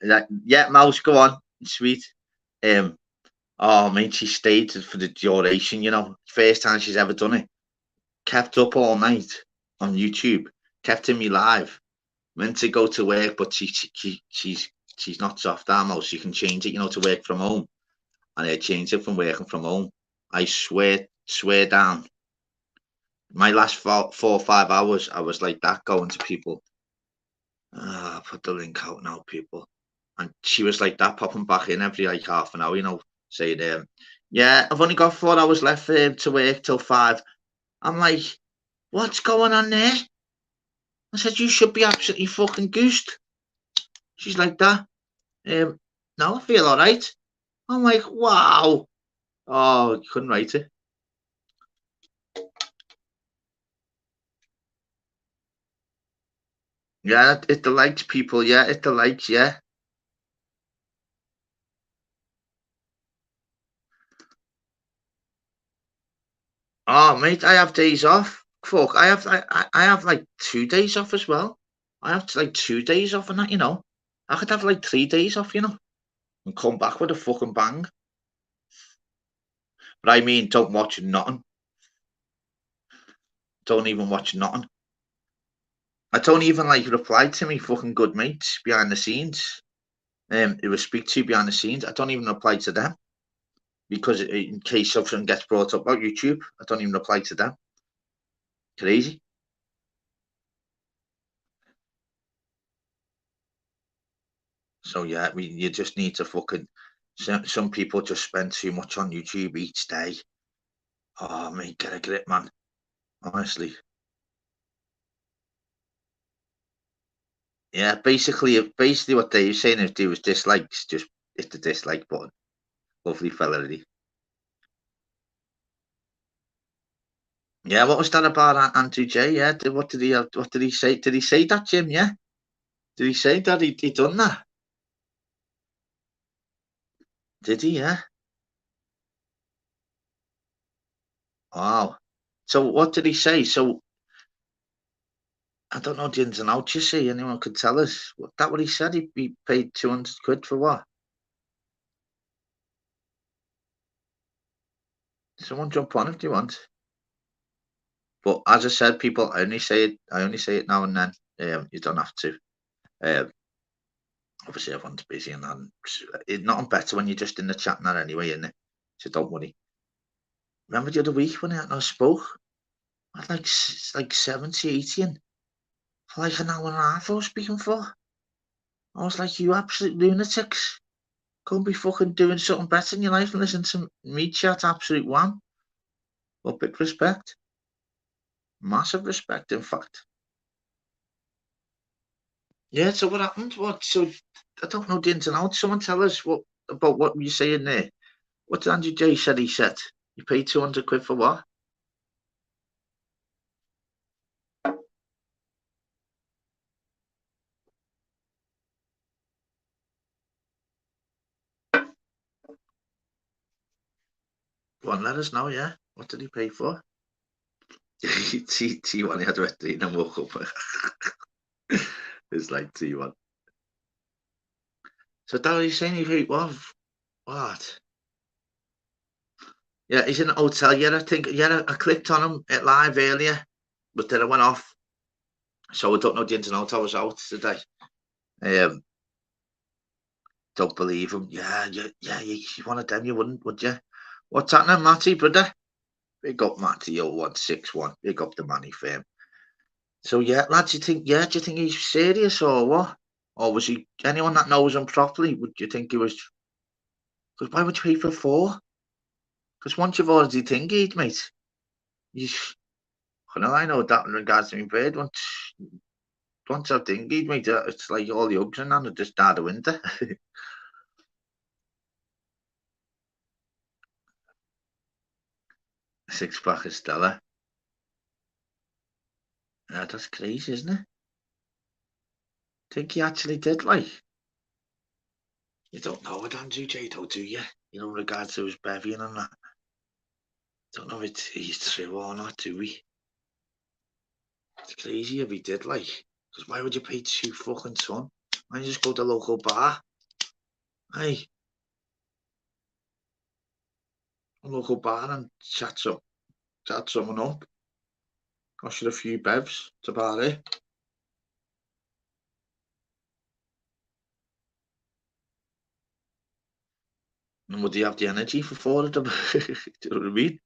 Yeah, Mouse, go on. Sweet. Oh, mate, she stayed for the duration, First time she's ever done it. Kept up all night on YouTube. Kept in me live. Meant to go to work, but she's not soft arm, she can change it, to work from home. And I changed it from working from home. I swear down. My last 4 or 5 hours, I was like that going to people. I'll put the link out now, people. And she was like that, popping back in every like half an hour, saying, yeah, I've only got 4 hours left to work till 5. I'm like, what's going on there? I said, you should be absolutely fucking goosed. She's like that. No, I feel all right. I'm like, wow. Oh, you couldn't write it. Yeah, it delights people. Yeah, it delights. Yeah. Oh, mate, I have days off. Fuck, I have like 2 days off as well. I have like 2 days off and that. I could have like 3 days off, and come back with a fucking bang. But I mean, don't watch nothing. Don't even watch nothing. I don't even like reply to me fucking good mates behind the scenes. Who will speak to you behind the scenes. I don't even reply to them because in case something gets brought up about YouTube, I don't even reply to them. Crazy. So yeah, you just need to fucking. Some people just spend too much on YouTube each day. Oh mate, get a grip, man. Honestly. Yeah, basically what Dave's saying is do is dislikes, just hit the dislike button. Lovely fella, really. Yeah, what was that about Andrew J? Yeah, what did he say? Did he say that, Jim? Yeah, did he say that he done that? Did he? Yeah. Wow. So what did he say? So I don't know the ins and outs. You see, anyone could tell us? What he said? He paid 200 quid for what? Someone jump on if you want. But as I said, people, I only say it now and then. You don't have to. Um, obviously, everyone's busy and that. It's not better when you're just in the chat now anyway, isn't it? So don't worry. Remember the other week when I spoke? I had like 70, 80 in for like an hour and a half I was speaking for. I was like, you absolute lunatics. Couldn't be fucking doing something better in your life and listen to me chat absolute wham. Well, big respect. Massive respect, in fact. Yeah, so what happened? So I don't know the ins and outs. Someone tell us about what you're saying there. What did Andrew J said he said? You paid 200 quid for what? Go on, let us know, yeah. What did he pay for? T1 had read and woke up. It's like T1. So that was saying he paid what? Yeah, he's in a hotel. Yeah, I think. Yeah, I clicked on him at live earlier, but then I went off. So I don't know the ins and outs. I was out today. Um, don't believe him. Yeah, you're one of them. You wouldn't, would you? What's happening, Matty, brother? Big up, Matty. 0161. Big up the money firm. So yeah, lads, do you think he's serious or what? Or was he? Anyone that knows him properly, would you think he was? Because why would you pay for four? Because once you've already thingied, mate, you. I know that in regards to me bird. Once I've thingied, mate, it's like all the hugs and that are just out of winter. Six pack of Stella. Yeah, that's crazy, isn't it? Think he actually did, like. You don't know what Andrew J though, do you? You know, in regards to his bevying and that. Don't know if he's true or not, do we? It's crazy if he did, like. Because why would you pay two fucking ton? Why don't you just go to the local bar? Hey, a local bar and chat someone up. Cost you a few bevs. That's about it. And would he have the energy for four of them? Do you know what I mean?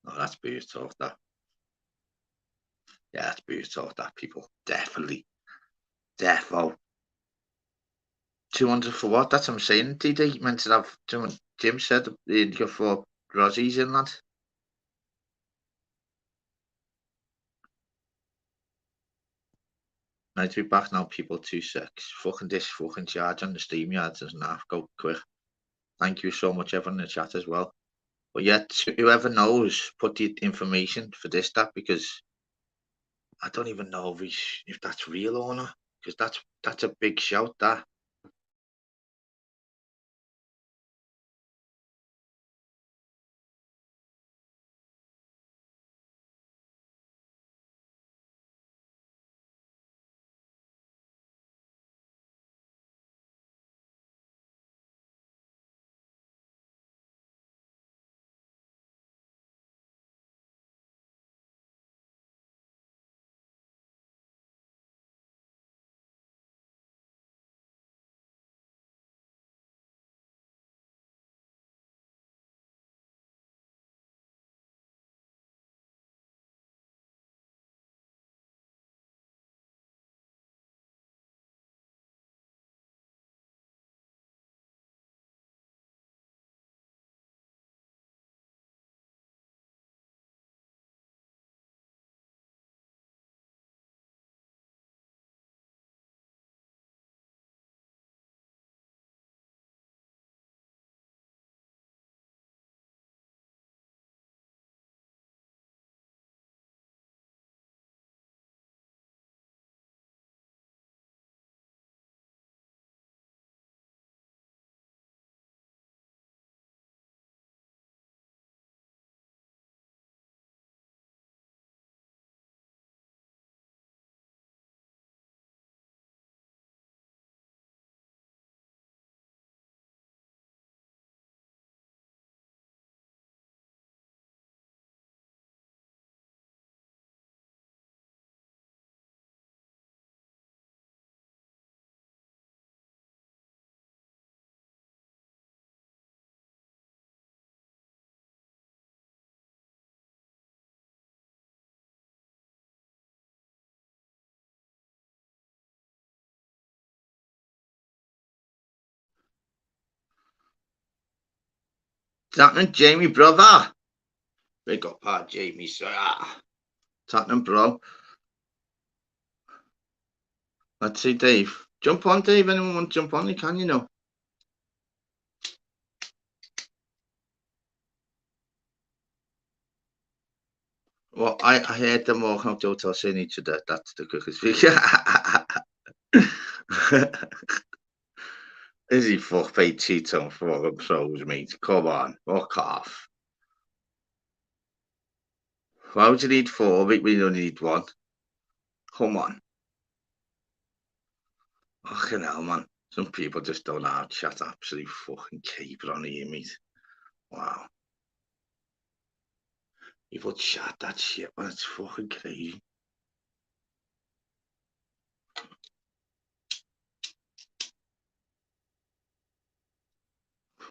No, that's beer talk, that. Yeah, that's beer talk, that, people. Definitely. Defo. 200 for what? That's what I'm saying, DD. Meant to have, Jim said, he'd go for Rossies in that. Nice to be back now, people. 2 6. Fucking this fucking charge on the Steam yard doesn't have go quick. Thank you so much, everyone in the chat as well. But yet, whoever knows, put the information for this, that, because I don't even know if that's real or not. Because that's a big shout, that. happening, Jamie, brother? Big up, Jamie, sir. What's happening, bro? Let's see, Dave. Jump on, Dave. Anyone want to jump on? You can, you know. Well, I heard them walking up to the hotel saying each other. That's the quickest thing. Is he fuck paid cheats on fucking pros, mate? Come on, fuck off. Why would you need 4? We only need 1. Come on. Fucking hell, man. Some people just don't know how to chat absolute fucking caper on here, mate. Wow. People chat that shit, man. It's fucking crazy.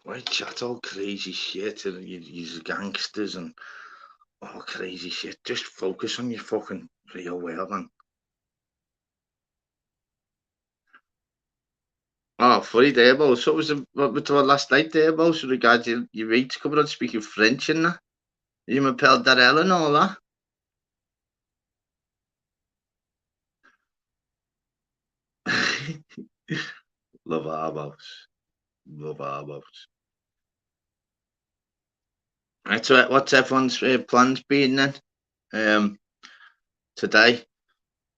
Why chat all crazy shit and you're gangsters and all crazy shit? Just focus on your fucking real world, man. Oh, funny there, Bo. So was what we told last night there, Bo, so regarding your rates coming on speaking French and that. You m'appelle Darrell and all that. Love our boats. Love our boats. Right, so what's everyone's plans been then? Today?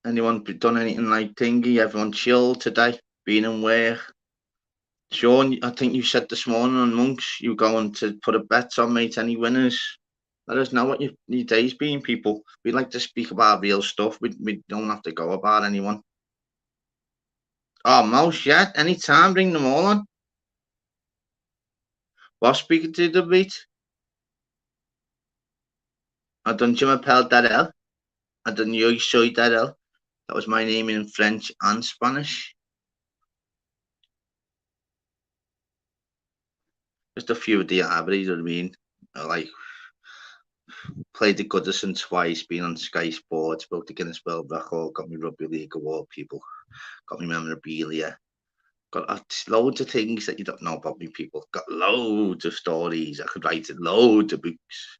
Anyone done anything like thingy? Everyone chill today? Been in work? Sean, I think you said this morning on Monks, you going to put a bet on, mate. Any winners? Let us know what your day's been, people. We like to speak about real stuff. We don't have to go about anyone. Oh, Mouse, yeah. Anytime, bring them all on. What's speaking to the beat? I done Je m'appelle Darrell. I done Yo soy Darrell. That was my name in French and Spanish. Just a few of the average, you know what I mean? Like, played the Goodison twice, been on Sky Sports, broke the Guinness World Record, got me Rugby League Award, people. Got me memorabilia. Got loads of things that you don't know about me, people. Got loads of stories. I could write loads of books.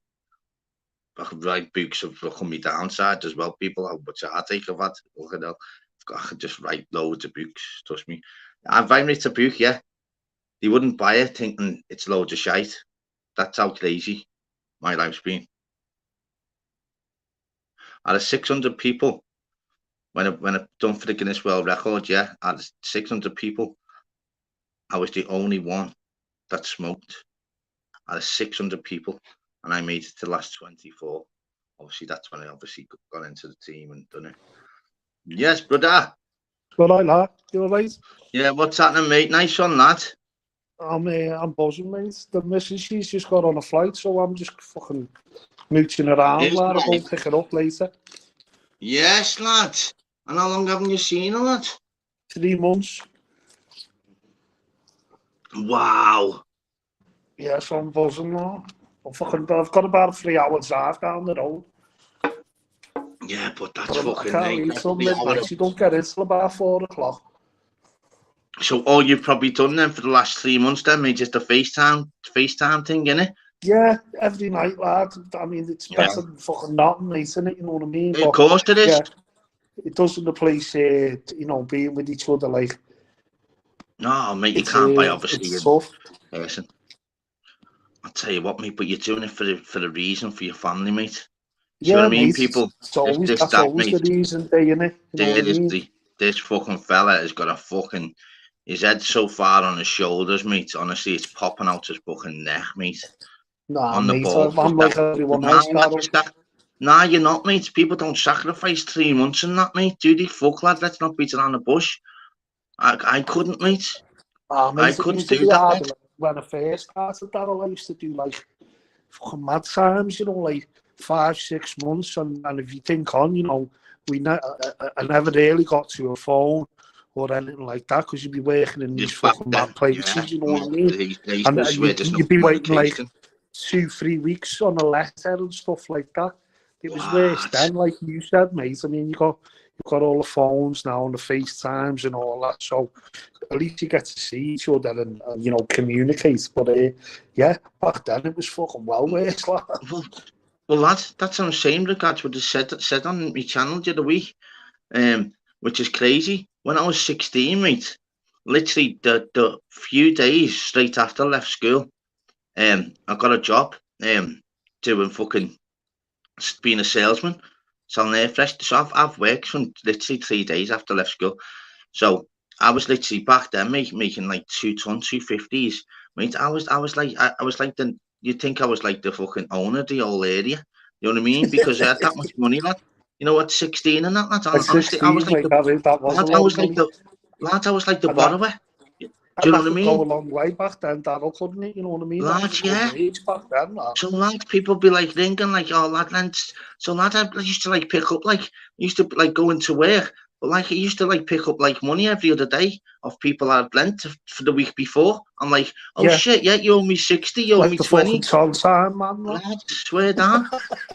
I could write books of me downside as well, people. How much heartache I've had. I could just write loads of books. Trust me. If I write a book, yeah, they wouldn't buy it thinking it's loads of shite. That's how crazy my life's been. Out of 600 people, when I done for the Guinness World Record, yeah, out of 600 people, I was the only one that smoked. Out of 600 people, and I made it to the last 24. Obviously, that's when I got into the team and done it. Yes, brother. Well, I like you alright? Yeah, what's happening, mate? Nice on that. I'm buzzing, mate. The missus, she's just got on a flight, so I'm just fucking mooching around. I'll go pick her up later. Yes, lad. And how long haven't you seen her, lad? 3 months. Wow. Yeah, so I'm buzzing now. I've got about a 3-hour drive down the road. Yeah, but that's fucking late. So midnight, you don't get in till about 4 o'clock. So all you've probably done then for the last 3 months then, mate, just a FaceTime thing, innit? Yeah, every night, lad. I mean, it's better than fucking nothing, mate, isn't it? You know what I mean? Of course it is. Yeah, it doesn't replace, you know, being with each other, like. No, mate, you can't buy, obviously. It's tough. Person. I'll tell you what, mate, but you're doing it for a reason, for your family, mate. Do you know what I mean, people? That's always the reason, innit? You know what I mean? This fucking fella has got a fucking... His head's so far on his shoulders, mate. Honestly, it's popping out his fucking neck, mate. Nah, on mate, the ball. I'm like everyone else. Nah, you're not, mate. People don't sacrifice 3 months in that, mate. Do they? Fuck, lad. Let's not beat around the bush. I couldn't, mate. Mate, I couldn't do that. Mate. When I first started that, I used to do like fucking mad times, you know, like 5-6 months. And if you think on, you know, I never really got to a phone or anything like that because you'd be working in these fucking mad places, you know what I mean? And you'd be waiting like 2-3 weeks on a letter and stuff like that. It was worse then, like you said, mate. I mean, you've got all the phones now and the FaceTimes and all that, so at least you get to see each other and you know, communicate. But yeah, back then it was fucking well worse. Like. Well, that's what I'm saying. Regards what I said on my channel the other week, which is crazy. When I was 16, mate, literally the few days straight after I left school, I got a job doing fucking being a salesman, selling air fresh. So I've worked from literally 3 days after I left school. So I was literally back then making like 2 ton 250s. Mate, I was like the, you'd think I was like the fucking owner of the whole area. You know what I mean? Because I had that much money, lad. You know what, 16 and that, lad. At Honestly, 16, I was like mate, that was a I lot was of like money. I was like the And borrower. Do you and know that what I could go a mean? long way back then, Daryl, couldn't it? You know what I mean? That was Lads, a good yeah. wage back then, lad. So lads, people be like ringing like, oh lad, so lad, I used to like pick up like, used to like go into work, but like I used to like pick up like money every other day of people I'd lent for the week before. I'm like, oh Yeah. shit, yeah, you owe me 60, you owe Like me the 20. fucking time, man. Lad. Lads, swear down.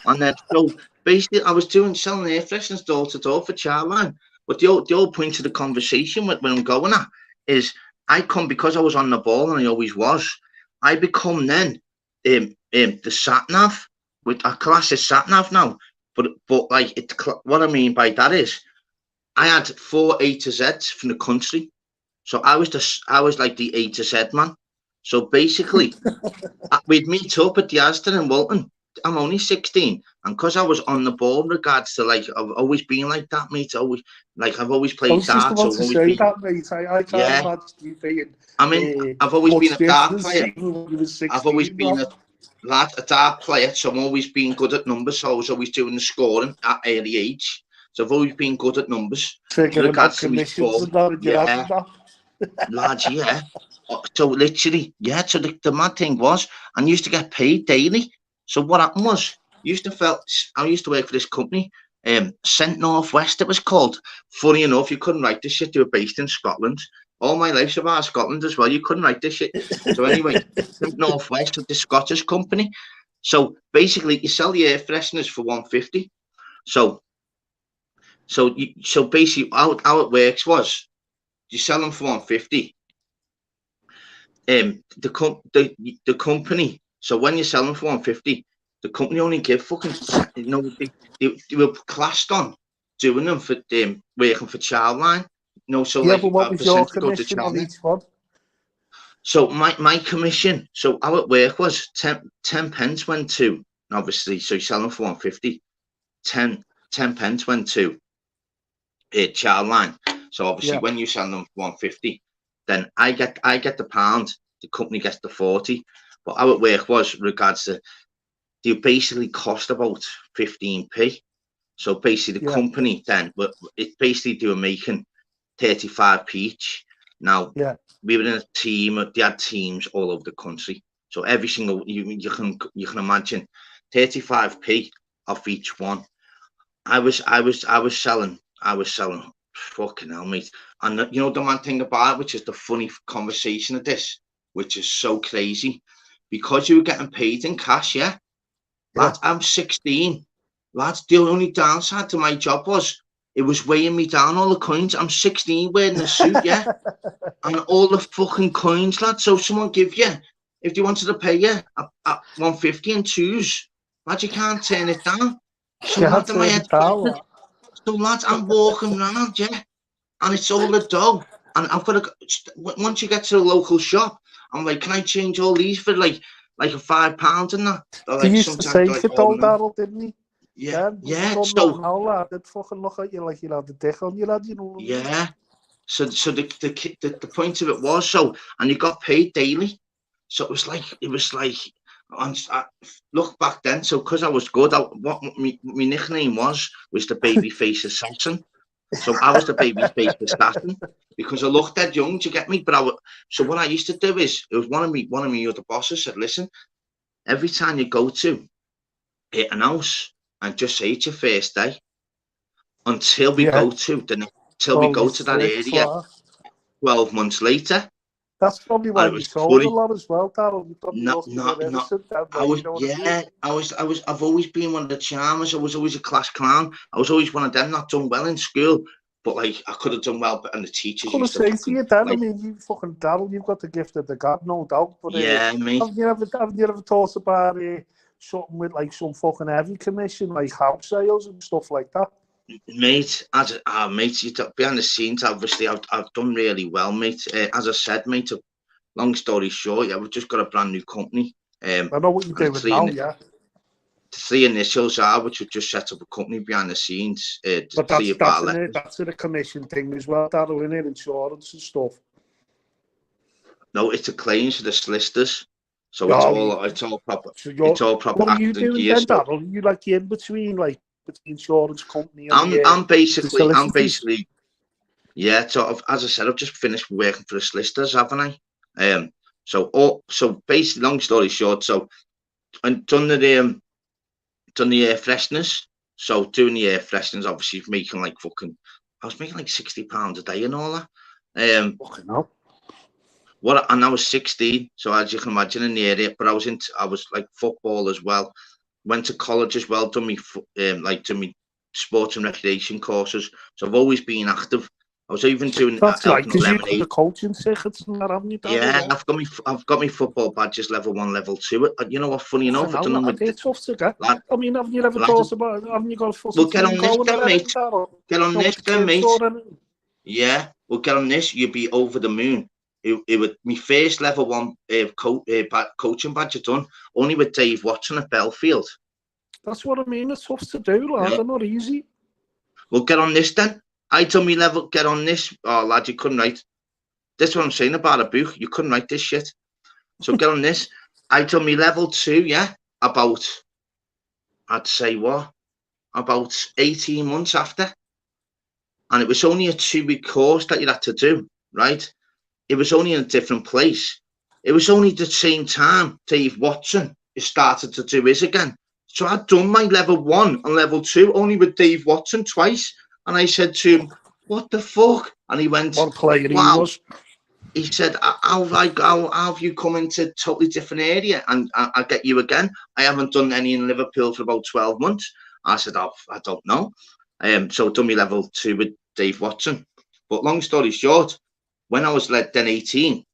And then so basically I was selling air fresheners door to door for Charline. But the old point of the conversation when I'm going at is I come, because I was on the ball and I always was, I become then the sat nav, with a class is sat nav now. But like what I mean by that is I had 4 A to Zs from the country. So I was like the A to Z man. So basically we'd meet up at the Aston in Walton. I'm only 16, and because I was on the ball in regards to like I've always been like that, mate. I've always I played was just darts. about So I've to always say been, that, mate. I can't yeah. imagine you being I mean, I've always been much a dart distance player. even when you were 16. I've always been a dart player, so I'm always been good at numbers. So I was always doing the scoring at early age. So I've always been good at numbers. In figuring out regards to my commissions sport, and that, and your yeah, and that. lads, yeah. So literally, yeah. So the mad thing was, I used to get paid daily. So what happened was, I used to work for this company, Sent Northwest it was called. Funny enough, you couldn't write this shit. They were based in Scotland. All my life's about Scotland as well. You couldn't write this shit. So anyway, Sent Northwest was the Scottish company. So basically, you sell the air fresheners for 150. So basically, how it works was, you sell them for 150. The company. So when you sell them for 150, the company only give fucking, they were classed on doing them for working for Childline. So Yeah, like but what a was your percentage go to commission on Childline. each one? So my commission. So how it worked was 10 pence went to, obviously. So you sell them for 150. 10 pence went to Childline. So obviously when you sell them for 150, then I get the pound, the company gets the 40. But how it worked was, regards to, they basically cost about 15p. So basically the company then, it basically they were making 35p each. Now we were in a team, they had teams all over the country. So every single, you can imagine 35p off each one. I was selling fucking hell, mate. And the one thing about it, which is the funny conversation of this, which is so crazy, because you were getting paid in cash, yeah? Lads, I'm 16. Lads, the only downside to my job was it was weighing me down, all the coins. I'm 16 wearing a suit, yeah? And all the fucking coins, lads. So someone give you, if they wanted to pay you at 150 in twos, lads, you can't turn it down. So lads, I'm walking around, yeah, and it's all the dough. And I've got to, once you get to the local shop, I'm like, can I change all these for like a £5 and that? He used to say to Daryl, didn't he? Yeah. So now, they'd fucking look at you like you had the dick on you, lad. You know. Yeah. So the point of it was, and you got paid daily. So it was like, I look back then. So because I was good, what my nickname was the babyface assassin. So I was the babyface assassin because I looked that young. Do you get me? But so what I used to do is, it was one of my other bosses said, listen, every time you go to an house and just say it's your first day until we go to that area 12 months later. That's probably why And it you was sold a funny. lot as well, Darryl. You probably Not, wasn't not, that not. innocent that I way, was, you know what I mean? yeah, I've always been one of the charmers. I was always a class clown. I was always one of them not done well in school, but like I could have done well, and the I teachers couldn't used to say to fucking you, Dad, I like, mean, you fucking Darryl, you've got the gift of the God, no doubt, but yeah, mate. haven't you ever thought about something with like some fucking heavy commission, like house sales and stuff like that? Mate, mate, behind the scenes, obviously, I've done really well, mate. As I said, mate, long story short, yeah, we've just got a brand new company. I know what you're And doing now, yeah. the three initials are, which we've just set up a company behind the scenes. But Three of our letters. that's in a commission thing as well, Darryl, in it, insurance and stuff. No, it's a claims for the solicitors. So Oh, it's all proper. so It's all proper what are you acting and doing gear. then, So Darryl? You like the in between, like between insurance company and the I'm solicitors? basically, yeah. So as I said, I've just finished working for the solicitors, haven't I? So basically, long story short, so I've done the air fresheners. So doing the air fresheners, obviously making like fucking, I was making like £60 a day and all that. Fucking hell. And I was 16, so as you can imagine in the area, but I was like football as well. Went to college as well, done me sports and recreation courses. So I've always been active. I was even doing That's right, helping because you've got the lemonade. coaching tickets and that, haven't you, Darryl? Yeah, Yeah. I've got my football badges level 1, level 2. You know what? Funny Fucking enough, I've hell, done them with they're tough to get. lad, I mean, haven't you ever lad. thought about, haven't you got a We'll fussy get team on this, going or then, anything, mate. Darryl? Get on Know this, what the then, kids mate. or anything? Yeah, we'll get on this. You'll be over the moon. It was my first level 1 coaching badge done, only with Dave Watson at Belfield. That's what I mean, it's tough to do, lad. Yeah. They're not easy. We'll get on this then. I told me level, get on this. Oh, lad, you couldn't write. This is what I'm saying about a book. You couldn't write this shit. So get on this. I told me level 2, yeah, about, I'd say what? About 18 months after. And it was only a 2-week course that you had to do, right? It was only in a different place. It was only the same time Dave Watson started to do his again. So I'd done my level 1 and level 2 only with Dave Watson twice. And I said to him, what the fuck? And he went, What a player he wow. was. He said, how have you come into a totally different area? And I'll get you again. I haven't done any in Liverpool for about 12 months. I said, I don't know. So done me level 2 with Dave Watson. But long story short, when I was then 18,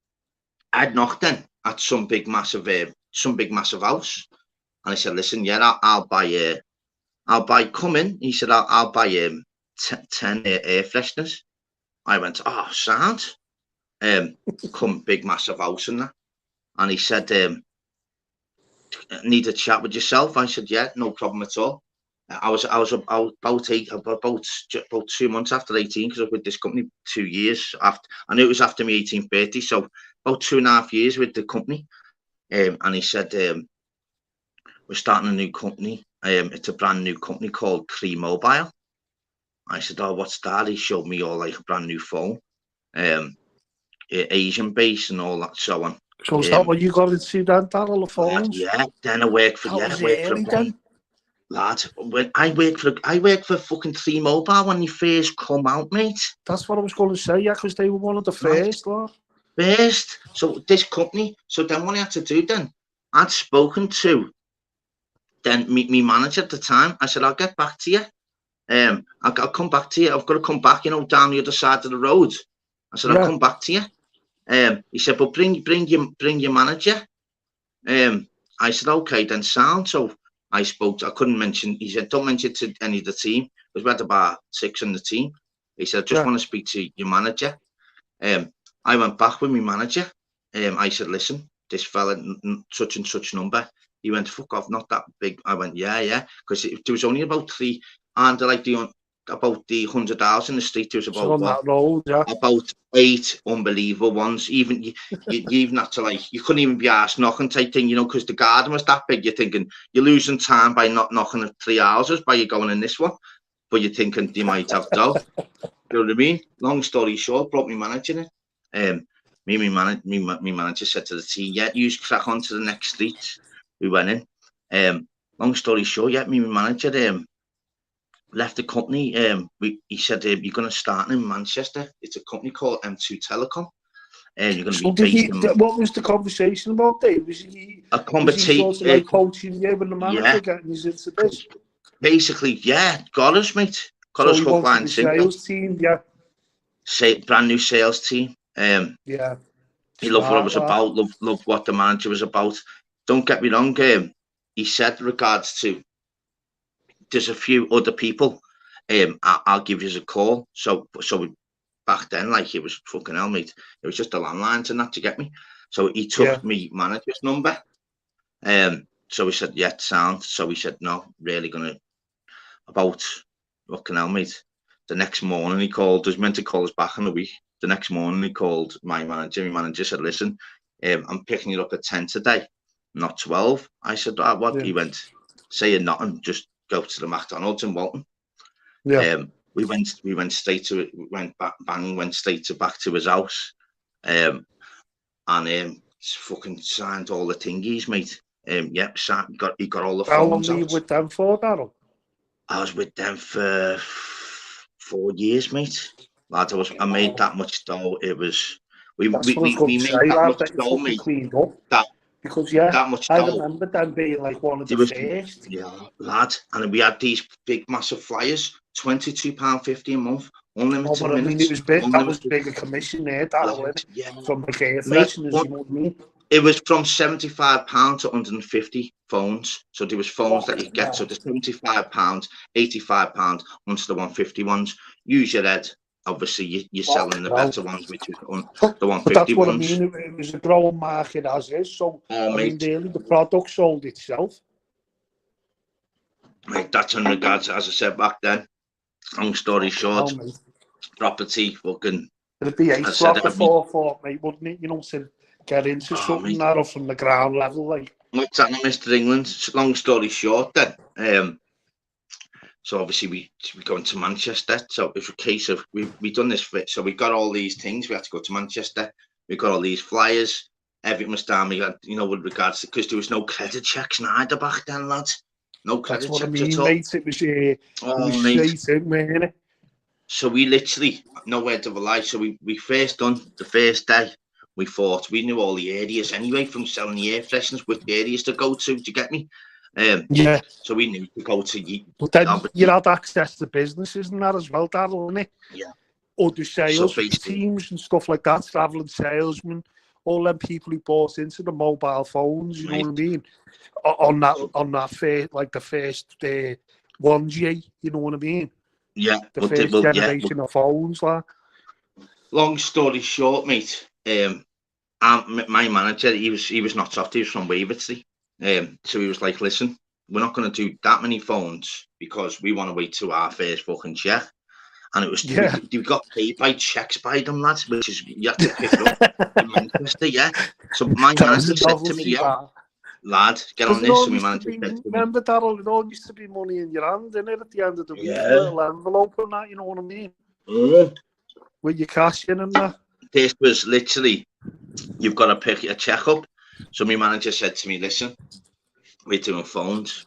I'd knocked in at some big massive house. And I said, listen, yeah, I'll buy, come in. He said, I'll buy 10 air fresheners. I went, oh, sound. Come big massive house and that. And he said, need a chat with yourself. I said, yeah, no problem at all. I was about 2 months after 18, because I was with this company 2 years after. I knew it was after my 18th birthday, so about 2.5 years with the company. And he said, we're starting a new company. It's a brand new company called Cree Mobile. I said, oh, what's that? He showed me all like a brand new phone, Asian base and all that, so on. So is that what you got into then, Darryl, the phones? Yeah, then I worked for lad. When I worked for fucking Cree Mobile when you first come out, mate. That's what I was going to say, yeah, because they were one of the first, lad. First. So this company. So then what I had to do then, I'd spoken to then me manager at the time. I said, I'll get back to you. I'll come back to you. I've got to come back, down the other side of the road. I said, I'll come back to you. He said, but bring your manager. I said, okay, then sound. So I couldn't mention, he said, don't mention to any of the team, because we had about 6 in the team. He said, I just want to speak to your manager. I went back with my manager. I said, listen, this fella, such and such number. He went, fuck off, not that big. I went, yeah, because there was only about 3, and like about the 100 hours in the street, there was about on that road, yeah. About 8 unbelievable ones. Even you even had to, like, you couldn't even be asked knocking type thing, because the garden was that big. You're thinking you're losing time by not knocking at 3 houses by you going in this one, but you're thinking they might have dough. You know what I mean? Long story short, brought me manager in. Me manager said to the team, yeah, you crack on to the next street. We went in. Long story short, yeah, me manager left the company. He said, you're going to start in Manchester. It's a company called M2 Telecom. and you're going to So be based in what was the conversation about, Dave? Was he sort of like coaching you and the manager getting us into this? Basically, yeah, got us, mate. Got So us he hook, line, wanted the sinker. sales team, yeah. Brand new sales team. Yeah. He loved what it was about, loved what the manager was about. Don't get me wrong, he said regards to, there's a few other people, I'll give you a call. So back then, like, it was fucking hell, mate. It was just the landlines and that to get me. So he took me manager's number. So he said, yeah, sound. So he said, no, really gonna, about fucking hell, mate. The next morning he called, was meant to call us back in a week. The next morning he called my manager. My manager said, listen, I'm picking you up at 10 today, not 12. I said, what? Yeah. He went, saying nothing, just go to the McDonald's in Walton. Yeah. We went straight to it, went straight back to his house. And fucking signed all the thingies, mate. Yep, he got all the phones. How long were you with them for, Darryl? I was with them for 4 years, mate. Lad, I made that much dough. It was we made that much dough, mate. Because I remember them being like one of the first. Yeah, lad, and we had these big, massive flyers, £22.50 a month, unlimited minutes. I mean, it was big. That was bigger commission there, Darryl. Yeah, from the air fresheners, you know what I mean? It was from £75 to 150 phones. So there was phones that you get. So the £75, £85 onto the 150 ones. Use your head. Obviously, you're selling the better ones, which is the 150 but that's what ones. I mean. It was a growing market as is. So I mean, really, the product sold itself. Mate, that's in regards, as I said back then. Long story short, property fucking. It'd be 8 o'clock before, mate, wouldn't it? You know, to get into something that from the ground level, like. What's that, Mr. England? Long story short, then. So obviously we going to Manchester. So it's a case of we done this fit. So we got all these things. We had to go to Manchester. We got all these flyers. Everything was down. We got, with regards to, because there was no credit checks neither back then, lads. No credit checks at all. Mate, it was straight in, wasn't it? So we literally, no word of a lie. So we first done the first day. We thought we knew all the areas anyway from selling the air fresheners, which areas to go to get me. So we knew to go to. But then you had access to businesses and that as well, Darryl, didn't it? Yeah. Or the sales teams and stuff like that, traveling salesmen, all them people who bought into the mobile phones. You know what I mean? On that first, like the first 1G. You know what I mean? Yeah. The first generation of phones, like. Long story short, mate. My manager, he was not soft. He was from Wavertree. So he was like, listen, we're not going to do that many phones because we want to wait to our first fucking check. And it was, we got paid by checks by them, lads, which is, you have to pick it up in Manchester, yeah. So my manager said to me, lad, get on this. So my manager said to me, remember, Darryl, it all used to be money in your hand, didn't it, at the end of the week, a little envelope and that, you know what I mean? With your cash in and that. This was literally, you've got to pick a check up. So my manager said to me, listen, we're doing phones.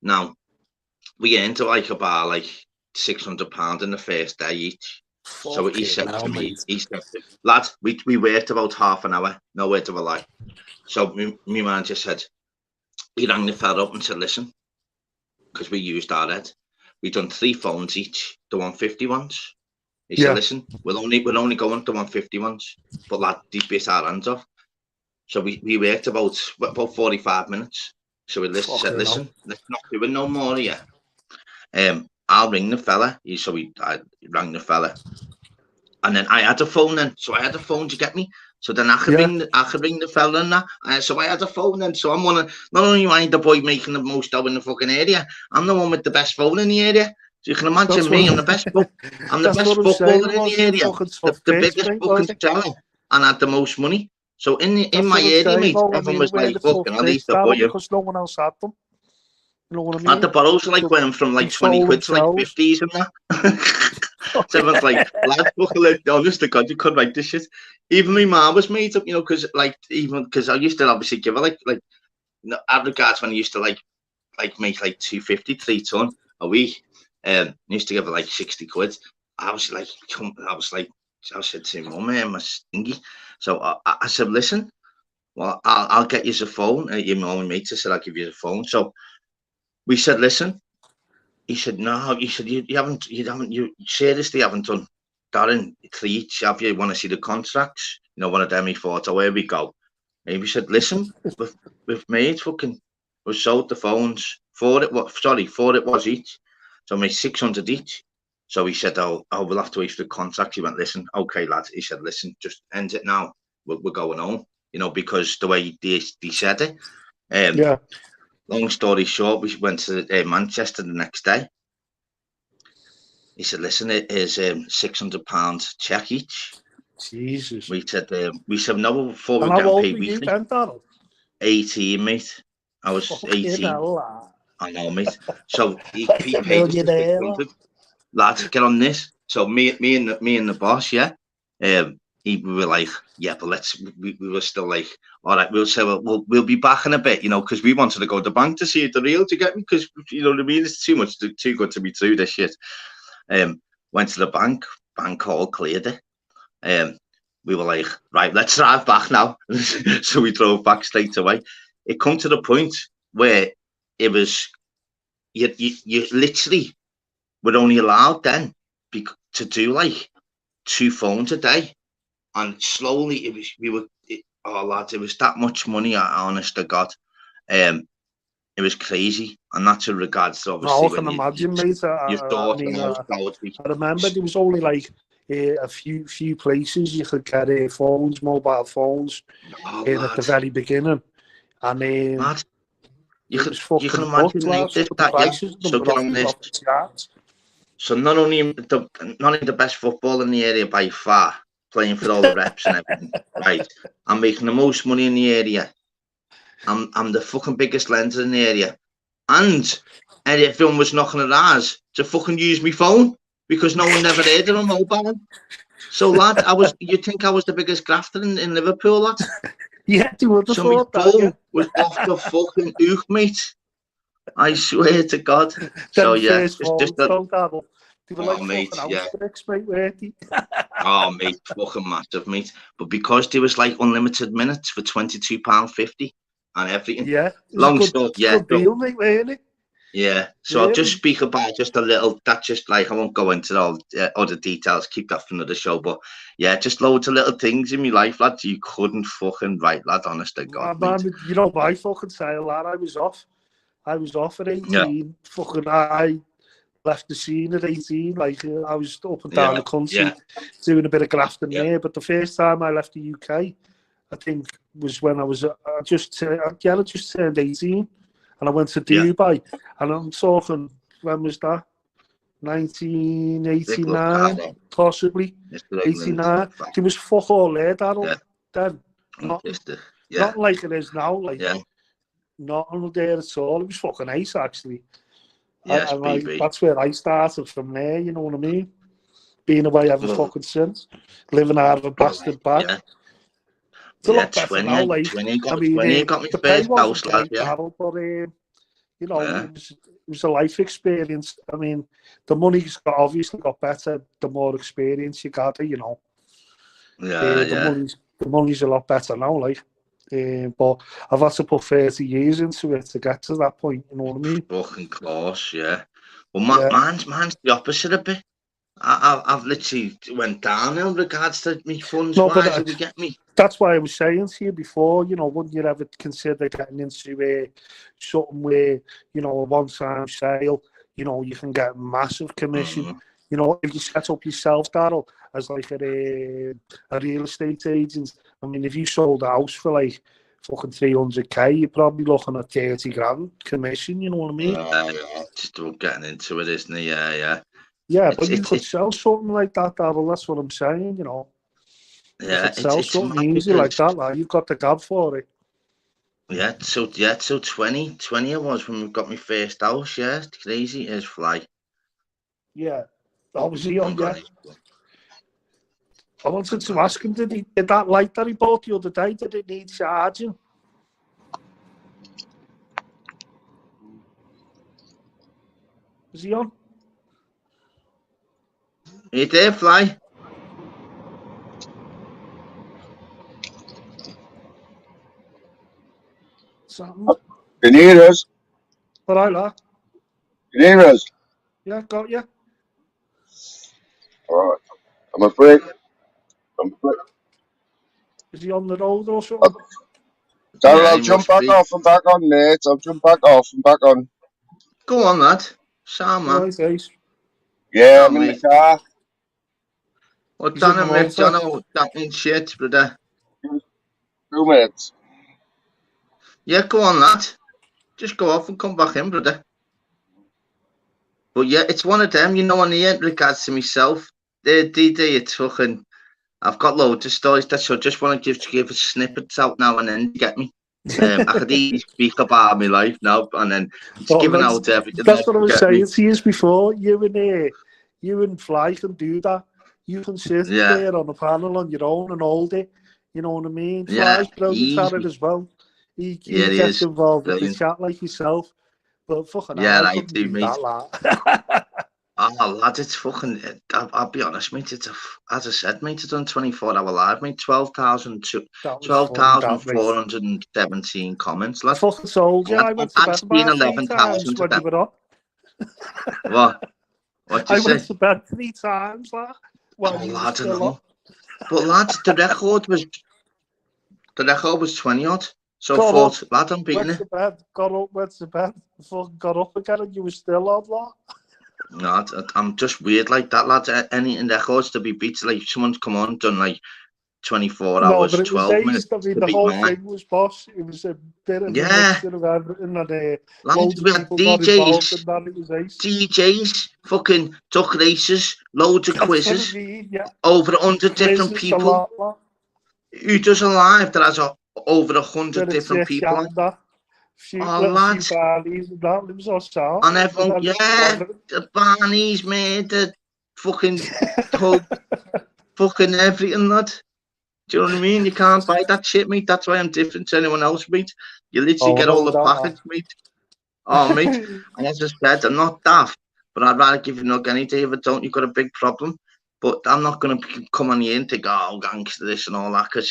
Now, we earned about £600 in the first day each. So he said to me, lad, we worked about half an hour, no word of a lie. So my manager said, he rang the fella up and said, listen, because we used our head, we done 3 phones each, the 150 ones. He said, listen, we'll only go on the 150 ones, but lad, these bit our hands off. So we worked about 45 minutes. So we said, listen, let's not do it no more here. I'll ring the fella. I rang the fella. And then I had a phone then. So I had a phone to get me. So then I could ring the fella and that. So I had a phone then. So I'm not only am I the boy making the most out in the fucking area, I'm the one with the best phone in the area. So you can imagine me, I'm the best footballer in the area. The biggest fucking seller. And I had the most money. So in my area, mate, everyone was like, fucking, at least the boy. Because no one else had them. You know what I mean? And the bottles like went from like 20 quid to like 50s and that. So everyone's like, lads, fucking, honest to God, you couldn't write this shit. Even my mom was made up, because I used to obviously give her like at regards when I used to like make like 250, 3 ton a week. Used to give her like 60 quid. I was like, I said to him, Mum, I'm stingy. So I said, listen, well, I'll get you the phone. You know, my mate said, I'll give you the phone. So we said, listen. He said, no. He said, you seriously haven't done Darren Cleach, have you? Want to see the contracts? You know, one of them. He thought, oh, here we go. And we said, listen, we've made we sold the phones for it was each. So I made 600 each. So he said, oh, we'll have to wait for the contract. He went, listen, okay, lads. He said, listen, just end it now. We're going home. You know, because the way they said it. Yeah. Long story short, we went to Manchester the next day. He said, listen, it is £600 check each. Jesus. We said, no, before we And were how getting old paid were you weekly. then, Darryl? 18, mate. I was Fucking 18. hell, I know, mate. So he like a paid us the millionaire. 600. Lads, get on this. So me and the boss, yeah. We were like, yeah, but we were still like, all right, we'll say, we'll be back in a bit, you know, because we wanted to go to the bank to see if the real to get me, because, you know what I mean, it's too good to be true, this shit. Went to the bank call, cleared it. We were like, right, let's drive back now. So we drove back straight away. It come to the point where it was, you literally were only allowed then to do like 2 phones a day. And slowly lads, it was that much money, honest to God. It was crazy. And that's in regards to obviously I can when imagine, mate. you I thought mean, almost I remember there was only like a few places you could get mobile phones, at the very beginning. And mad. You can fucking imagine, nuts, mate, lads. this, The that, yeah. prices, So get on this. off the charts. So not only the best football in the area by far, playing for all the reps and everything, right? I'm making the most money in the area. I'm the fucking biggest lender in the area, and everyone was knocking at ours to fucking use my phone because no one never heard of a mobile. So, lad, you'd think I was the biggest grafter in Liverpool, lad. Yeah, you would have So my thought that, phone yeah. was off the fucking hook, mate. I swear to God. So yeah, First phones, don't dabble. They were like mate, fucking yeah. house bricks, mate, weren't they? Oh, mate, fucking massive, mate. But because there was like unlimited minutes for £22.50 and everything. Yeah, it was Long story, a good deal, mate, weren't it? yeah. So Really? I'll just speak about just a little. That's just like I won't go into all other details. Keep that for another show. But yeah, just loads of little things in my life, lad. You couldn't fucking write, lad. Honest to God, mate. Man, you know my fucking style, lad. I was off at 18. Yeah. Fucking, I left the scene at 18. Like, I was up and down the country doing a bit of grafting there. But the first time I left the UK, I think, was when I was I just turned 18, and I went to Dubai. And I'm talking, when was that? 1989, possibly 89. There was fuck all there, Darryl. Then not like it is now. Like, not on there at all. It was fucking ace, actually. Yes, and like, that's where I started from there. You know what I mean? Being away ever fucking since, living out of a bastard bag. Yeah. It's a lot better now. Like, 20 got me the pay first wasn't house, great, Darryl, but you know, it was a life experience. I mean, the money's obviously got better the more experience you got. You know, the money's a lot better now. Like, but I've had to put 30 years into it to get to that point. You know what I mean? Fucking close, yeah. Well, mine's the opposite a bit. I've literally went down in regards to me funds wise. If you get me. That's why I was saying to you before, you know, wouldn't you ever consider getting into something where, you know, a one-time sale, you know, you can get massive commission. You know, if you set up yourself, Darryl, as like a real estate agent, I mean, if you sold a house for like fucking 300k, you're probably looking at 30 grand commission, you know what I mean? Yeah, just getting into it, isn't it? Yeah. Yeah, but you could sell something like that, Darryl, that's what I'm saying, you know. Yeah, it's something easy like that, like, you've got the gab for it. Yeah, so 20 I was when we got my first house. Yeah, it's crazy as fly. Yeah, that was he on. Yeah, I wanted to ask him, did that light that he bought the other day, did it need charging? Is he on? Are you there, Fly? Something. Can you hear us? But I like. Can you hear us? Yeah, got you. All right. I'm afraid. Is he on the road or something? Darryl, Yeah, I'll he jump must back be. off and back on, mate. I'll jump back off and back on. Go on, lad. Sam, man. Right, guys. Yeah, Oh, I'm in the mate. car. What He's in done the him, mate? motor. John, that ain't shit, brother. 2 minutes. Yeah, go on, lad. Just go off and come back in, brother. But yeah, it's one of them, you know, on the end regards to myself. It's fucking. I've got loads of stories that I just want to give snippets out now and then to get me. I could easily speak about my life now and then just giving out everything. That's what I was get saying me. to you before. You and Fly can do that. You can sit Yeah. there on a panel on your own and hold it. You know what I mean? Yeah, Fly's brilliant at easy. it as well. He Yeah, it gets is. involved with the Brilliant. chat like yourself. But fucking Yeah, hell, I I couldn't do, do mate. that, lad. Oh, lad, it's fucking. I'll be honest, mate. As I said, mate, it's done 24-hour live, mate. That was funny, that, mate. 12,417 comments, lad. Fucking told you, I went to bed seen about 3 times 11,000 of when you them. were on. What? What you I say? went to bed 3 times, lad, while you were Lad, I still know. on. But lad, the record was 20 odd. So Got thought, up, lad, I'm beating went it. to bed, got up, went to bed, fucking got up again and you were still on, lad. No, I'm just weird like that, lad. Any records to be beat, like someone's come on, done like 24 No, hours, but it was 12 minutes ace. I mean, to the beat whole mine. thing was boss. It was a bit of a Yeah, mixture of everything, and lad, loads we of had people got involved in DJs, that. It was ace. DJs, fucking took races, loads of That's what I quizzes, mean, yeah. over 100 different Quizzes, a people. lot, lad. Who does a live that has over 100 Bit of different chit people chat on? and that. Few Oh, little few lads, parties and that. It was all sound. and everyone, And then yeah, the Barneys, mate, the fucking whole fucking everything, lad. Do you know what I mean? You can't buy that shit, mate. That's why I'm different to anyone else, mate. You literally oh, get all no, the package, mate. Oh, mate. And as I said, I'm not daft, but I'd rather give you a nug any day if I don't. You've got a big problem. But I'm not going to come on here and think, oh, gangster this and all that, because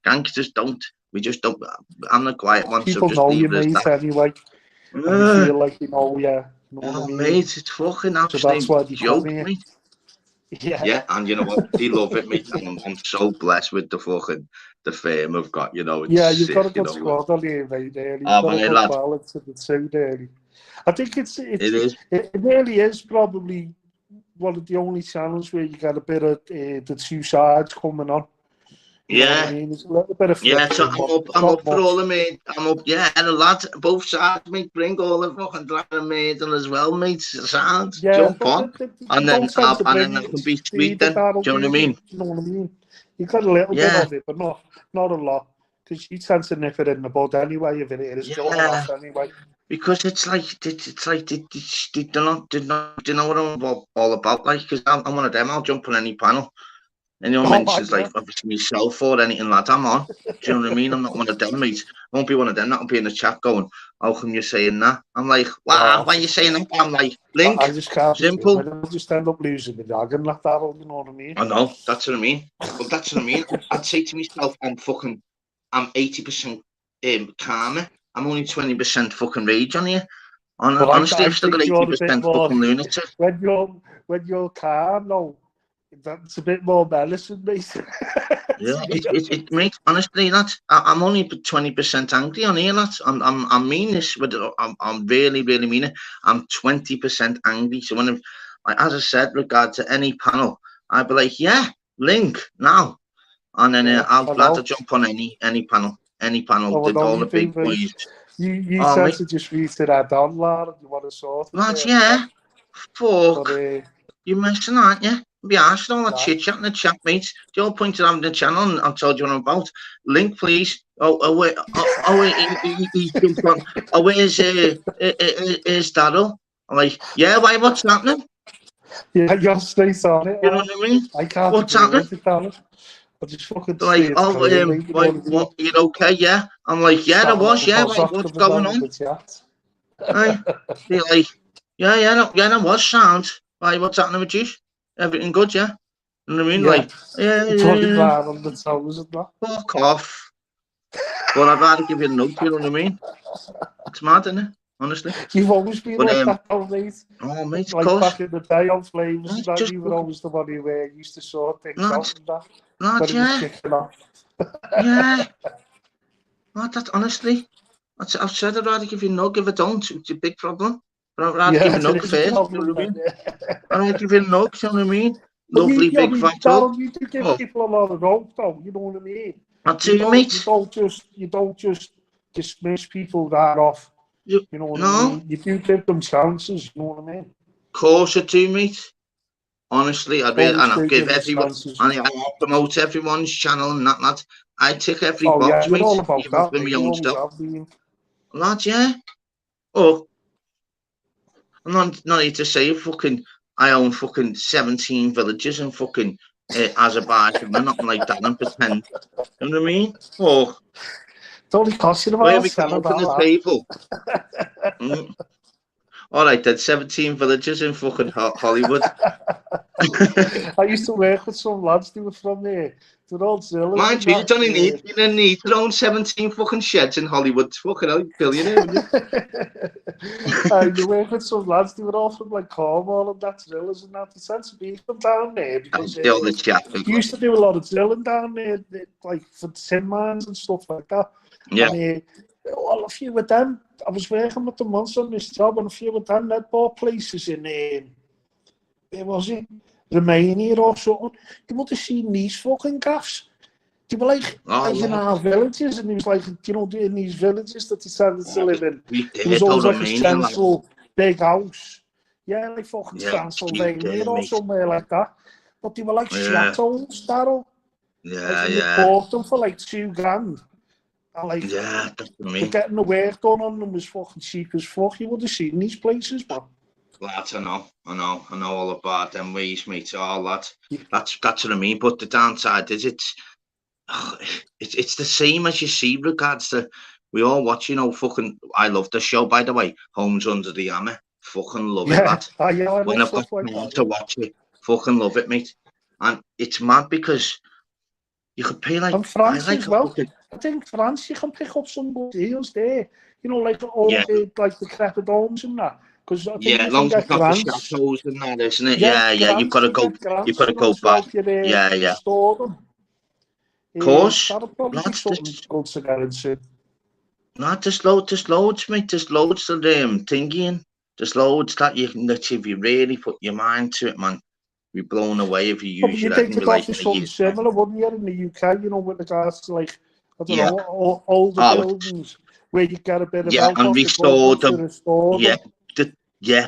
gangsters don't. We just don't. I'm the quiet one, so people just know leave you, it as mate, that. anyway. And they feel like you know, yeah. You know what I Oh, mean? mate, it's fucking So that's absolute why they come joke, here. mate. Yeah. Yeah, and you know what? They love it, mate. And I'm so blessed with the fame I've got. You know, it's Yeah, you've sick, got a you good know. squad on here, mate. You've Oh, got a man, good lad, balance in the two, there. I think it is. it really is probably one of the only channels where you get a bit of the two sides coming on. You know what I Yeah, mean? There's a little bit of yeah. So friction, but I'm not up for all much. the mate. I'm up, yeah, and the lads, both sides, mate. Bring all the fucking driving maiden as well, mate. Sounds Yeah, jump but on, they and don't then tend to and bring then I it can be to sweet. either Then, battle, do you do know what I you? mean? You know what I mean? You got a little bit Yeah, of it, but not a lot. Because you tend to nip it in the bud anyway if it is going yeah. off anyway. Because it's like they do know what I'm all about. Like, because I'm one of them. I'll jump on any panel. Anyone Oh, I mentions like know. obviously myself or anything like that, I'm on. Do you know what I mean? I'm not one of them, mate. I won't be one of them that'll be in the chat going, how come you're saying that? I'm like, wow, Oh, why are you saying that? I'm like, Link, I just can't be doing simple. it. I just end up losing the dragon like that, you know what I mean? I know, that's what I mean. But that's what I mean. I'd say to myself, I'm 80% calmer. I'm only 20% fucking rage on here. But Honestly, I I've still got think you're a bit 80% more fucking lunatic. when you're calm, no, that's a bit more medicine, mate. Yeah, mate. Honestly, I'm only 20% angry on here. I mean this, but I'm really, really mean it. I'm 20% angry. So as I said, regard to any panel, I'd be like, yeah, link now, and then Yeah, I'll I glad to know. jump on any panel, Oh, I know all you the do, big mate. boys. You Oh, tend mate, to just read to that down, lad, and you want to sort it lads, there and yeah, then. fuck. But You're messing, aren't you? Be arsed all that nah. chit chat in the chat, mate. The whole point of having the channel, and I told you what I'm about. Link, please. Wait, he's jumped on. Oh, where's Daryl? I'm like, yeah, why, what's happening? Yeah, you're straight on it, You know lad. what I mean? I can't What's agree happening? with it, Darren. I just fucking They're like, see it's oh, clear, mate. You know why, what I mean? what, you okay, yeah? I'm like, yeah, there Starting was, to yeah, buzz why, off what's them going about in on? the chat. Right? They're like, yeah, there was sound. Why, what's happening with you? Everything good, yeah? You know what I mean? Yeah. Like, yeah. Talking about on the toes and that. Fuck off. But I'd rather give you a note, you know what I mean? It's mad, isn't it? Honestly. You've always been But, like that, though, mate. oh, mate, of Like course. back in the day on Flavors, It's that just you were always the one who used to sort things lads, out and that. lads, When it was yeah. kicking off. Yeah. Lad, that, honestly, I've said I'd rather give you a nug if I don't. It's a big problem. But I'd rather give you a nug first, you know what I mean? I'd rather give you a nug, you know what I mean? Lovely, big, fat hug. You do give people a lot of rope, though, you know what I mean? I'll tell you, mate. You don't just dismiss people that off. You know what I mean? You do give them chances, you know what I mean? Of course I do, mate. Honestly, I'll give everyone, and I promote everyone's channel and that, lad. I tick every box, mate. All about even that, for my own stuff. been. Lad, yeah. Oh, I'm not here to say I own fucking 17 villages in fucking Azerbaijan or nothing like that and pretend. You know what I mean? Oh, it's only costing about where we come up on the table. All right, then 17 villages in fucking Hollywood. I used to work with some lads who were from there. They're all zealous. Mind you, you don't need to own 17 fucking sheds in Hollywood. Fucking hell, billionaire, wouldn't you? You work with some lads who were all from like Cornwall and that, drillers and that. The sense of being from down there because you used to do a lot of drilling down there, like for tin mines and stuff like that. Yeah. And well, a few of them, I was working with them once on this job, and a few of them they'd bought places in where was it? Romania or something. You would have seen these fucking gaffs. They were like in our villages, and it was like, you know, in these villages that they started to live in. It was always like a central big house. Yeah, like fucking Transylvania or somewhere like that. But they were like chateaus, Daryl. You bought them for like $2,000. And like, that's what I mean. Getting the work done on them was fucking cheap as fuck. You would have seen these places, man. Lads, I know all about them ways, mate. All that. That's what I mean. But the downside is it's the same as you see regards to we all watch, you know, fucking I love the show, by the way, Homes Under the Hammer. Fucking love it, lad. When I've got time to watch it, fucking love it, mate. And it's mad because you could pay like France as well. I think France you can pick up some good deals there. You know, like all the decrepit homes and that. Long as you've got the chateaus and that, isn't it? Yeah, you've got to go. You've got to go back. Store them. Of course. That'll probably be something good to get into. No, there's loads, mate. There's loads of thinking. There's loads that you can literally, if you really put your mind to it, man, be blown away if you use your head. You'd think it's something similar, wouldn't you, in the UK? You know, with regards to like I don't know, older buildings where you get a bit of help and restore them.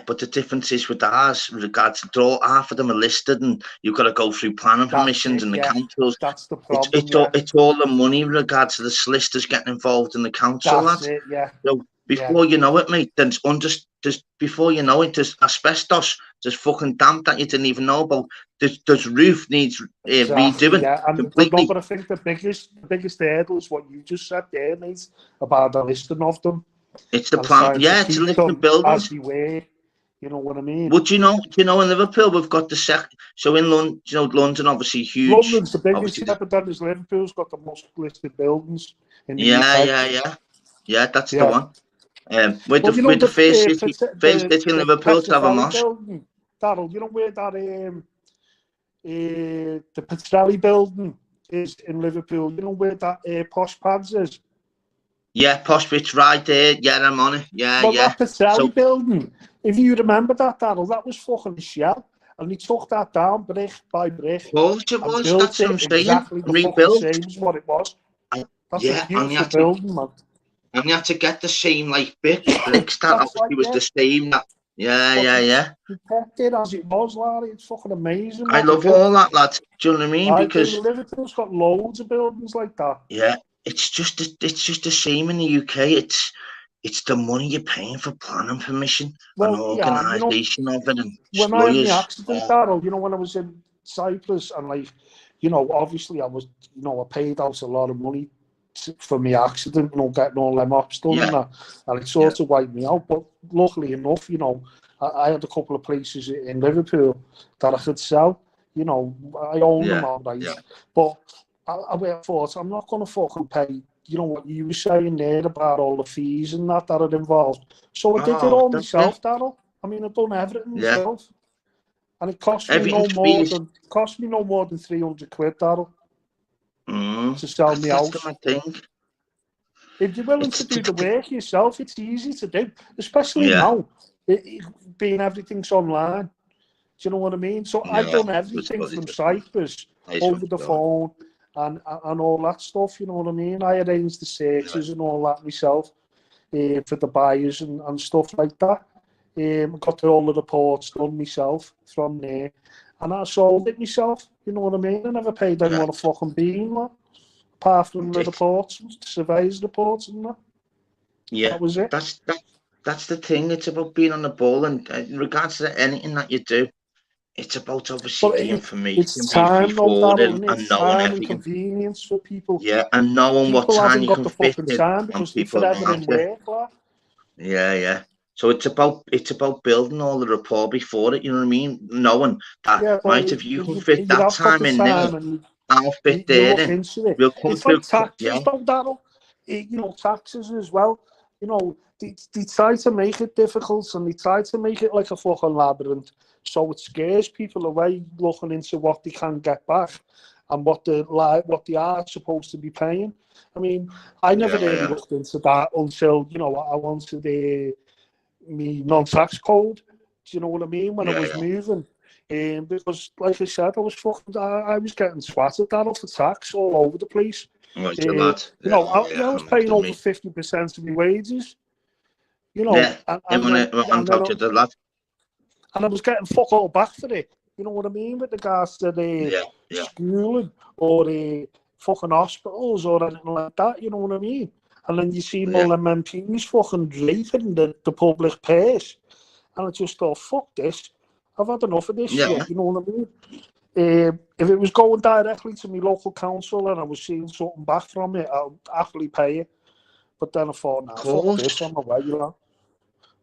But the difference is with ours, with regards to half of them are listed, and you've got to go through planning permissions and the councils. That's the problem. It's all the money with regards to the solicitors getting involved in the council. That's it, So before you know it, mate, before you know it, there's asbestos, there's fucking damp that you didn't even know about. There's roof needs redoing. Yeah, and completely. But I think the biggest hurdle is what you just said there, mate, about the listing of them. It's the plan. It's a listing of buildings. As they were, you know what I mean? Would you know? In Liverpool we've got the So in London, London obviously huge. London's the biggest, but then Liverpool's got the most listed buildings. Yeah, that's the one. With the first city in Liverpool to have a mosque. Darryl, you know where that the Petrelli building is in Liverpool? You know where that Posh Pads is? Yeah, Posh Bit's right there. Yeah, I'm on it. That Petrelli building, if you remember that, Darryl, that was fucking a shell. And he took that down brick by brick. Of course it was. That's what I'm saying. Exactly Rebuilt. Same as what it was. That's a beautiful building, man. And you had to get the same like bricks that obviously was the same. Yeah. You kept it as it was, Larry. It's fucking amazing. I love all that, lad. Do you know what I mean? Because Liverpool's got loads of buildings like that. Yeah, it's just the same in the UK. It's the money you're paying for planning permission and organisation of it and when I had the accident, Darryl, you know, when I was in Cyprus and like, you know, obviously I was, you know, I paid out a lot of money for my accident, you know, getting all them ops done and that, and it sort of wiped me out. But luckily enough, you know, I had a couple of places in Liverpool that I could sell. You know, I own them all right. But I thought I'm not going to fucking pay, you know what you were saying there about all the fees and that are involved. So I did it Oh, all that's myself, Daryl. I mean, I've done everything yeah. myself, and it cost me Everything's fees. no more than £300, Daryl, Mm, to sell me that's the house. mad thing. If you're willing It's to do the work yourself, it's easy to do, especially yeah, now, being everything's online. Do you know what I mean? So I've yeah. done It's everything totally from different. Cyprus Nice one, over the John. phone and all that stuff. You know what I mean? I arranged the Yeah. searches and all that myself for the buyers and stuff like that. Got all the reports done myself from there, and I sold it myself. You know what I mean? I never paid Yeah. anyone a fucking bean, man, apart from the Dick. reports, surveys reports, and that. Yeah. That was it. That's the thing. It's about being on the ball, and in regards to anything that you do, it's about obviously But the information it's being free time, though, forwarded Darryl, and and it's knowing time and everything. convenience for people. Yeah, and knowing what People time haven't you got can the fit fucking it, time and because they're people forever around in you. work, like. Yeah, yeah. So it's about building all the rapport before it. You know what I mean? Knowing that, Yeah, but right, if you can fit you that have got time the in there, time and I'll fit you there look in. into it. We'll come It's like through. taxes, Yeah, though, Daryl. You know, taxes as well. You know, they try to make it difficult and they try to make it like a fucking labyrinth. So it scares people away looking into what they can get back and what they are supposed to be paying. I mean, I never yeah, really yeah, looked into that until, you know, I wanted me non-tax code. Do you know what I mean? When I yeah, was yeah. moving. Because, like I said, I was getting swatted that off the tax all over the place. Right, a You lot. Yeah, know, yeah. I I was remember paying over me. 50% of my wages. You know, Yeah, and when I'm talking to the lad. and I was getting fuck all back for it. You know what I mean? With regards to the Yeah, yeah, schooling or the fucking hospitals or anything like that. You know what I mean? And then you see yeah, all them MPs fucking raping the public purse. And I just thought, fuck this. I've had enough of this yeah. shit. You know what I mean? If it was going directly to my local council and I was seeing something back from it, I'd happily pay it. But then I thought, nah, Of fuck course. this, I'm away, you know.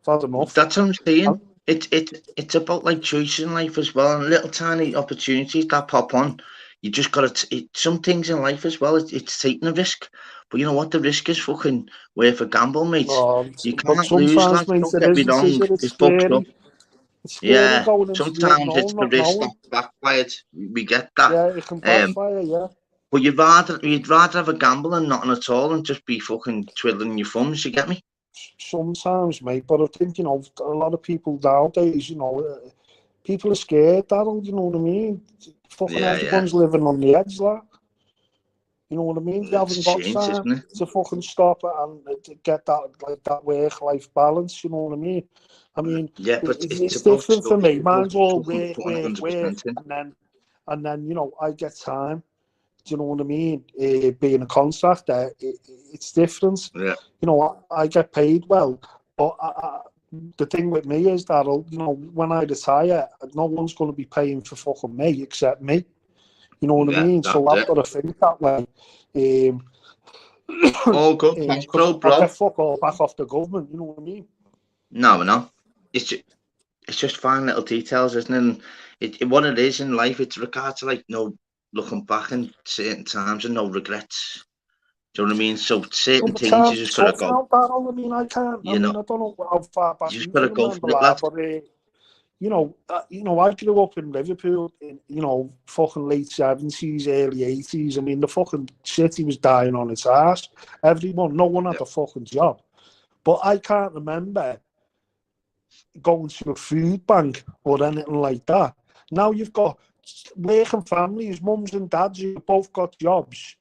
I've had enough. That's what I'm saying. And, It's about like choice in life as well, and little tiny opportunities that pop on. You just got to. Some things in life as well. It's taking a risk, but you know what? The risk is fucking worth a gamble, mate. You but can't lose. sometimes, Like, mate, don't it get me isn't, is wrong. it? It's It's fucked up. scary. It's scary Yeah. going into the Sometimes it's unknown, the not risk knowing. that's backfired. We get that. Yeah, it can Um, backfire, yeah. but you'd rather have a gamble than nothing at all, and just be fucking twiddling your thumbs. You get me? Sometimes, mate, but I think, you know, a lot of people nowadays, you know, people are scared, Darryl, you know what I mean? Fucking Yeah, yeah. everyone's living on the edge, like. You know what I mean? They It's haven't got changed, time isn't it? to fucking stop it and to get that work-life balance. You know what I mean? I mean, Yeah, but it's it's about different stuff. for me. It's about Mine's all fucking work, putting work, work, 100% in. and then you know I get time. Do you know what I mean? Being a contractor, it's different. Yeah. You know, I get paid well, but the thing with me is that you know when I retire, no one's going to be paying for fucking me except me. You know what I Yeah, mean? that's So I've it. got to think that way. All good. Cash Because flow, I'll get bro. fuck all back off the government, you know what I mean? No, no. It's just fine little details, isn't it? And what it is in life, it's regard to like no looking back in certain times and no regrets. Do you know what I mean? So Well, certain the things you time's just gotta tough go. now, Darryl. I mean, I can't. I You know, mean, I don't know how far back you just you gotta can go for remember it, that, lad. but you know, I grew up in Liverpool in you know fucking late 70s, early 80s. I mean, the fucking city was dying on its ass. No one had Yeah. a fucking job. But I can't remember going to a food bank or anything like that. Now you've got working families, mums and dads who both got jobs,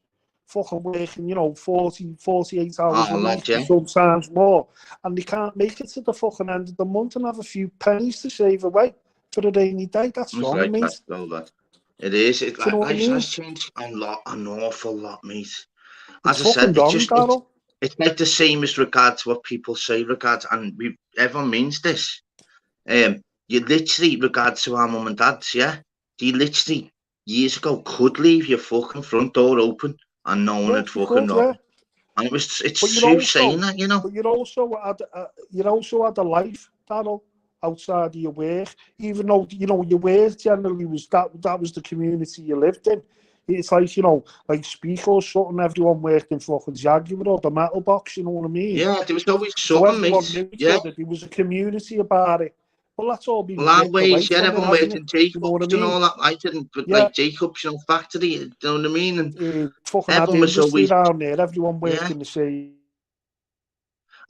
fucking working, you know, 48 hours a Oh, week, lad, yeah. sometimes more, and they can't make it to the fucking end of the month and have a few pennies to save away for a rainy day. That's It's wrong, like that, mate. though, lad. It is. It Do you know like what I life mean? has changed an awful lot, mate. It's As I fucking said, it's wrong, just it's Darryl. it's like the same as regards to what people say regards, and everyone means this. You literally, regards to our mum and dads, yeah, you literally years ago could leave your fucking front door open and no one Yeah, would you fucking could, know. yeah. And it's But true saying that, you know. you also had a life, Darryl, outside of your work. Even though you know your work generally was that was the community you lived in. it's like, you know, like Speak or something, everyone worked in fucking Jaguar or the Metal Box, you know what I mean? Yeah, there was always So something, everyone mate. knew each Yeah. other. There was a community about it. Well, that's all been ripped away Always, yeah, from it, everyone hasn't worked it? in You know what I Jacobs and mean? all that. I didn't, but Yeah, like Jacobs, you know, factory, you know what I mean? And fucking had everyone was industry always, down there. Everyone worked yeah. in the same.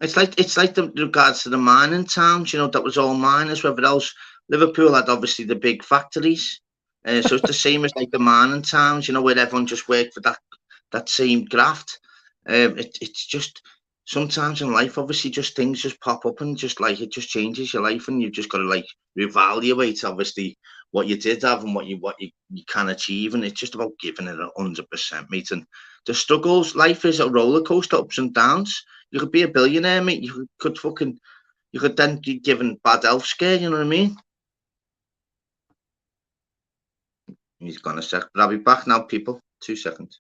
It's like the regards to the mining towns, you know, that was all miners. Whether else, Liverpool had obviously the big factories, so it's the same as like the mining towns, you know, where everyone just worked for that same graft. It's just sometimes in life, obviously, just things just pop up and just like it just changes your life, and you've just got to like reevaluate, obviously, what you did have and what you can achieve, and it's just about giving it 100%, mate. And the struggles, life is a roller coaster, ups and downs. You could be a billionaire, mate. You could then be given bad health scare. You know what I mean? He's gone a sec, but I'll be back now, people. 2 seconds.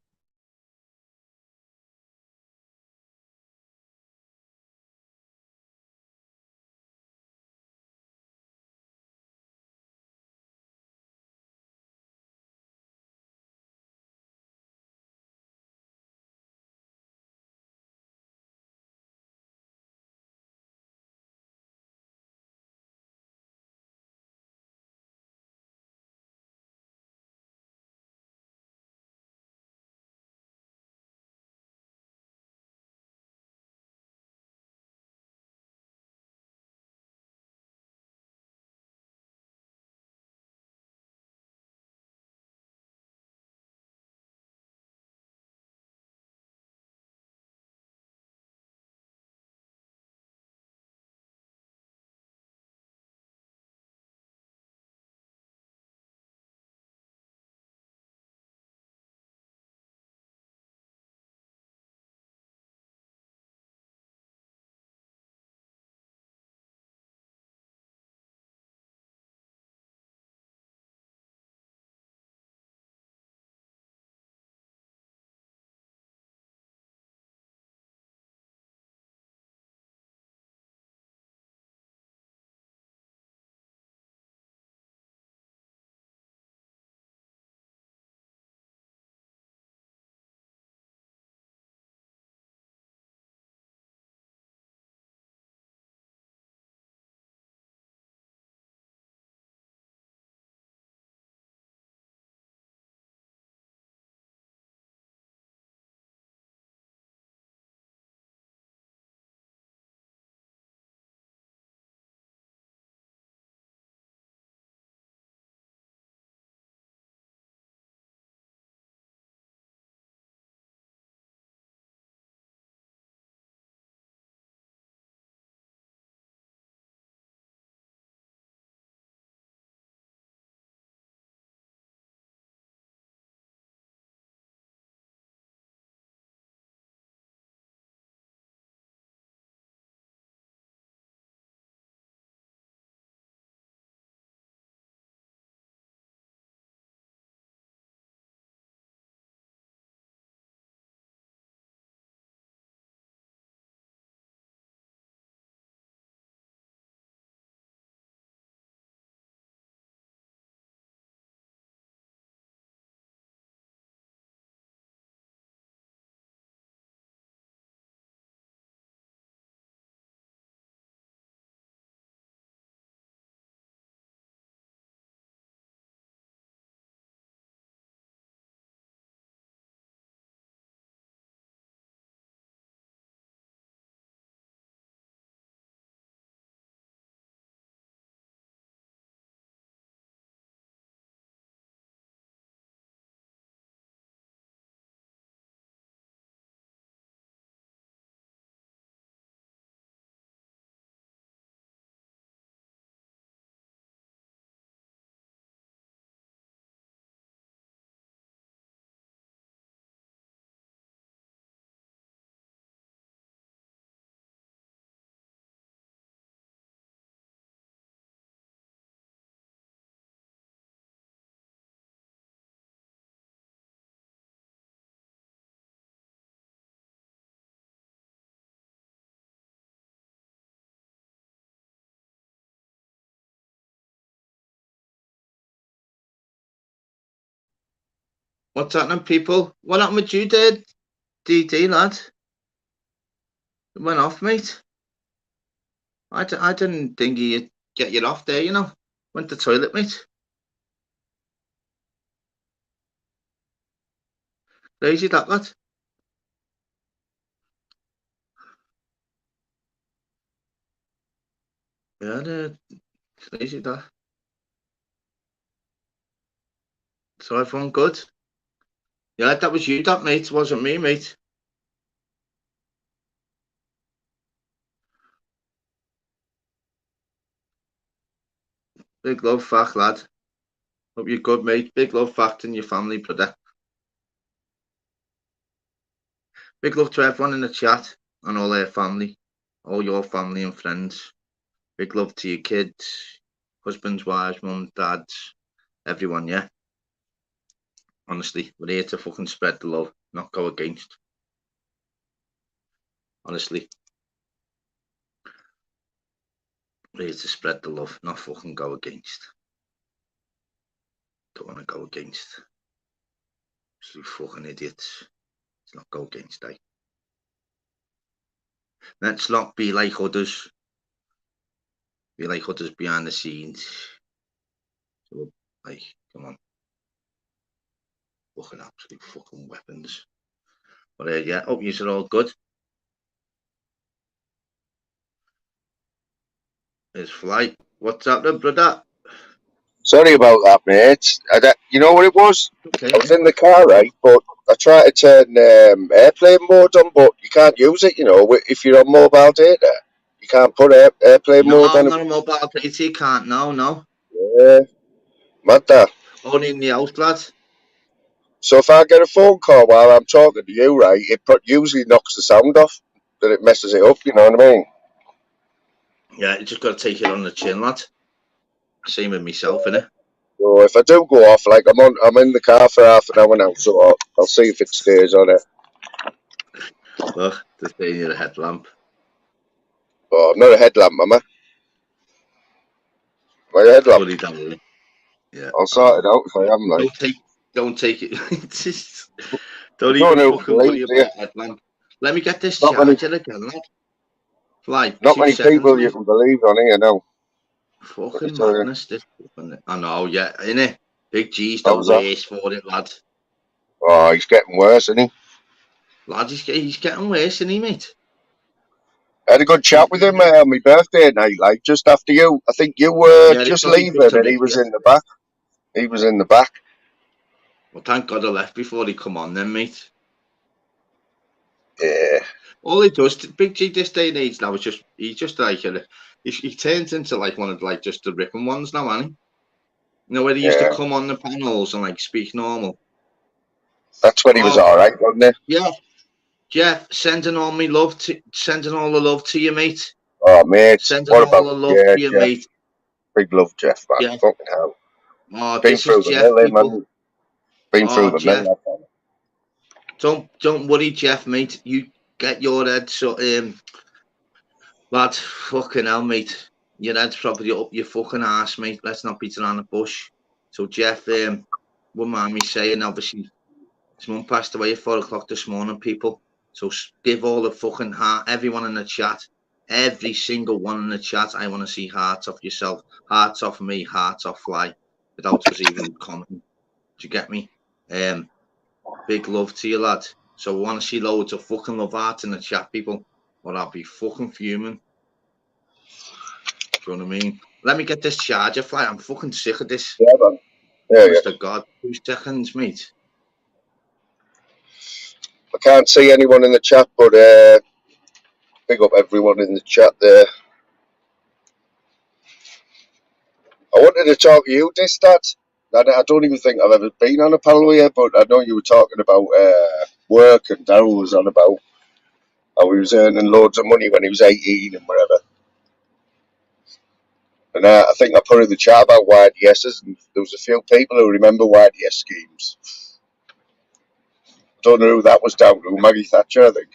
What's happening, people? What happened with you, there, DD, lad? It went off, mate. I didn't think you'd get you off there, you know. Went to the toilet, mate. Crazy that, lad. Yeah, crazy that. So everyone good? Yeah, that was you, that, mate. It wasn't me, mate. Big love, fact, lad. Hope you're good, mate. Big love, fact, and your family, brother. Big love to everyone in the chat and all their family, all your family and friends. Big love to your kids, husbands, wives, mums, dads, everyone, yeah? Honestly, we're here to fucking spread the love, not go against. Honestly. We're here to spread the love, not fucking go against. Don't want to go against. You fucking idiots. Let's not go against, eh? Let's not be like others. Be like others behind the scenes. So, like, come on. Fucking absolute fucking weapons. But yeah, hope you're all good. There's Flight. What's up, then, brother? Sorry about that, mate. You know what it was? Okay, I was in the car, right? But I tried to turn airplane mode on, but you can't use it, you know, if you're on mobile data. You can't put airplane No, mode on it. not a mobile data. You can't. No. Yeah, mad that. Only in the house, lad. So if I get a phone call while I'm talking to you, right, it usually knocks the sound off, that it messes it up, you know what I mean? Yeah, you just got to take it on the chin, lad. Same with myself, innit? So if I do go off, like I'm in the car for half an hour now, so I'll see if it stays on it. Look, just staying near the headlamp. Oh, I'm not a headlamp, am I? Am I a headlamp? Bloody damn. Yeah. I'll sort it out if I am, like. Don't take it. Just don't You even don't know fucking believe, worry do you? about headlamp. Let me get this Not many, charger again, lad. Like not 2 many seconds, people you mate. can believe on here now. Let me Fucking tell you. madness, this. I know, yeah, innit? Big G's the How's that? worst for it, lad. Oh, he's getting worse, isn't he? Lad, he's getting worse, isn't he, mate? I had a good chat with him on my birthday night, like just after you. I think you were Yeah, they just probably leaving just to and he rip was you. in the back. He was in the back. Well, thank God I left before he come on then, mate. Yeah. All he does, Big G this day and age now, is he's just like, he turns into like one of like just the ripping ones now, hasn't he? You know, where he used to Yeah. come on the panels and like speak normal. That's when he was Oh, alright, wasn't he? yeah, Jeff, sending all the love to you, mate. Oh, mate. Sending What all about, the love yeah, to you, Jeff. mate. Big love, Jeff, man. Jeff. Fucking hell. Oh, Been this is through the Jeff, mill, eh, people. man. Been through Oh, the mill, Jeff. that man. Don't worry, Jeff, mate. You get your head lad, fucking hell, mate. Your head's probably up your fucking ass, mate. Let's not beat around the bush. So, Jeff, wouldn't mind me saying, obviously, his mum passed away at 4 o'clock this morning, people. So, give all the fucking heart, everyone in the chat, every single one in the chat. I want to see hearts off yourself, hearts off me, hearts off Fly, without us even commenting. Do you get me? Big love to you, lad. So, we want to see loads of fucking love hearts in the chat, people, or I'll be fucking fuming. Do you know what I mean? Let me get this charger, Fly. I'm fucking sick of this. Yeah, man. Yeah, Honest yeah. to God. 2 seconds, mate. I can't see anyone in the chat, but big up everyone in the chat there. I wanted to talk to you, Distat. I don't even think I've ever been on a panel with you, but I know you were talking about work, and Darryl was on about how he was earning loads of money when he was 18 and whatever. And I think I put in the chat about YDSs, and there was a few people who remember YDS schemes. Don't know who that was down to, Maggie Thatcher, I think.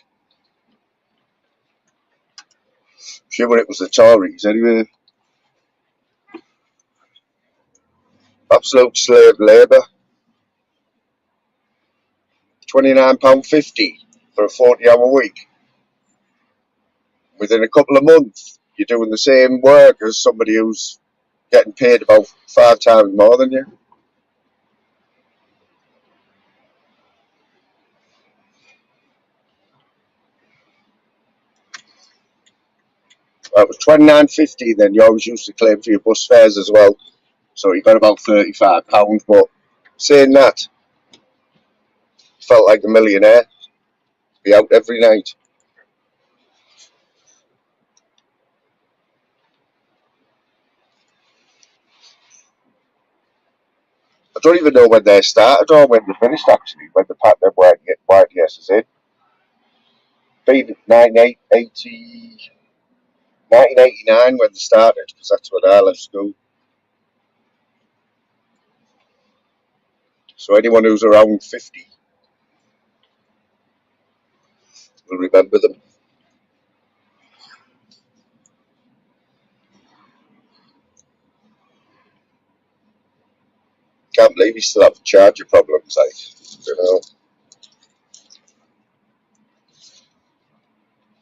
Sure, it was the Tories anyway. Absolute slave labour. £29.50 for a 40-hour week. Within a couple of months, you're doing the same work as somebody who's getting paid about 5 times more than you. Well, it was £29.50 then. You always used to claim for your bus fares as well. So you got about £35. But saying that, felt like a millionaire. Be out every night. I don't even know when they started or when they finished, actually, when the pattern weren't YDS is in. Been 1989 when they started, because that's when I left school. So anyone who's around 50 will remember them. Can't believe you still have charger problems, like, you know.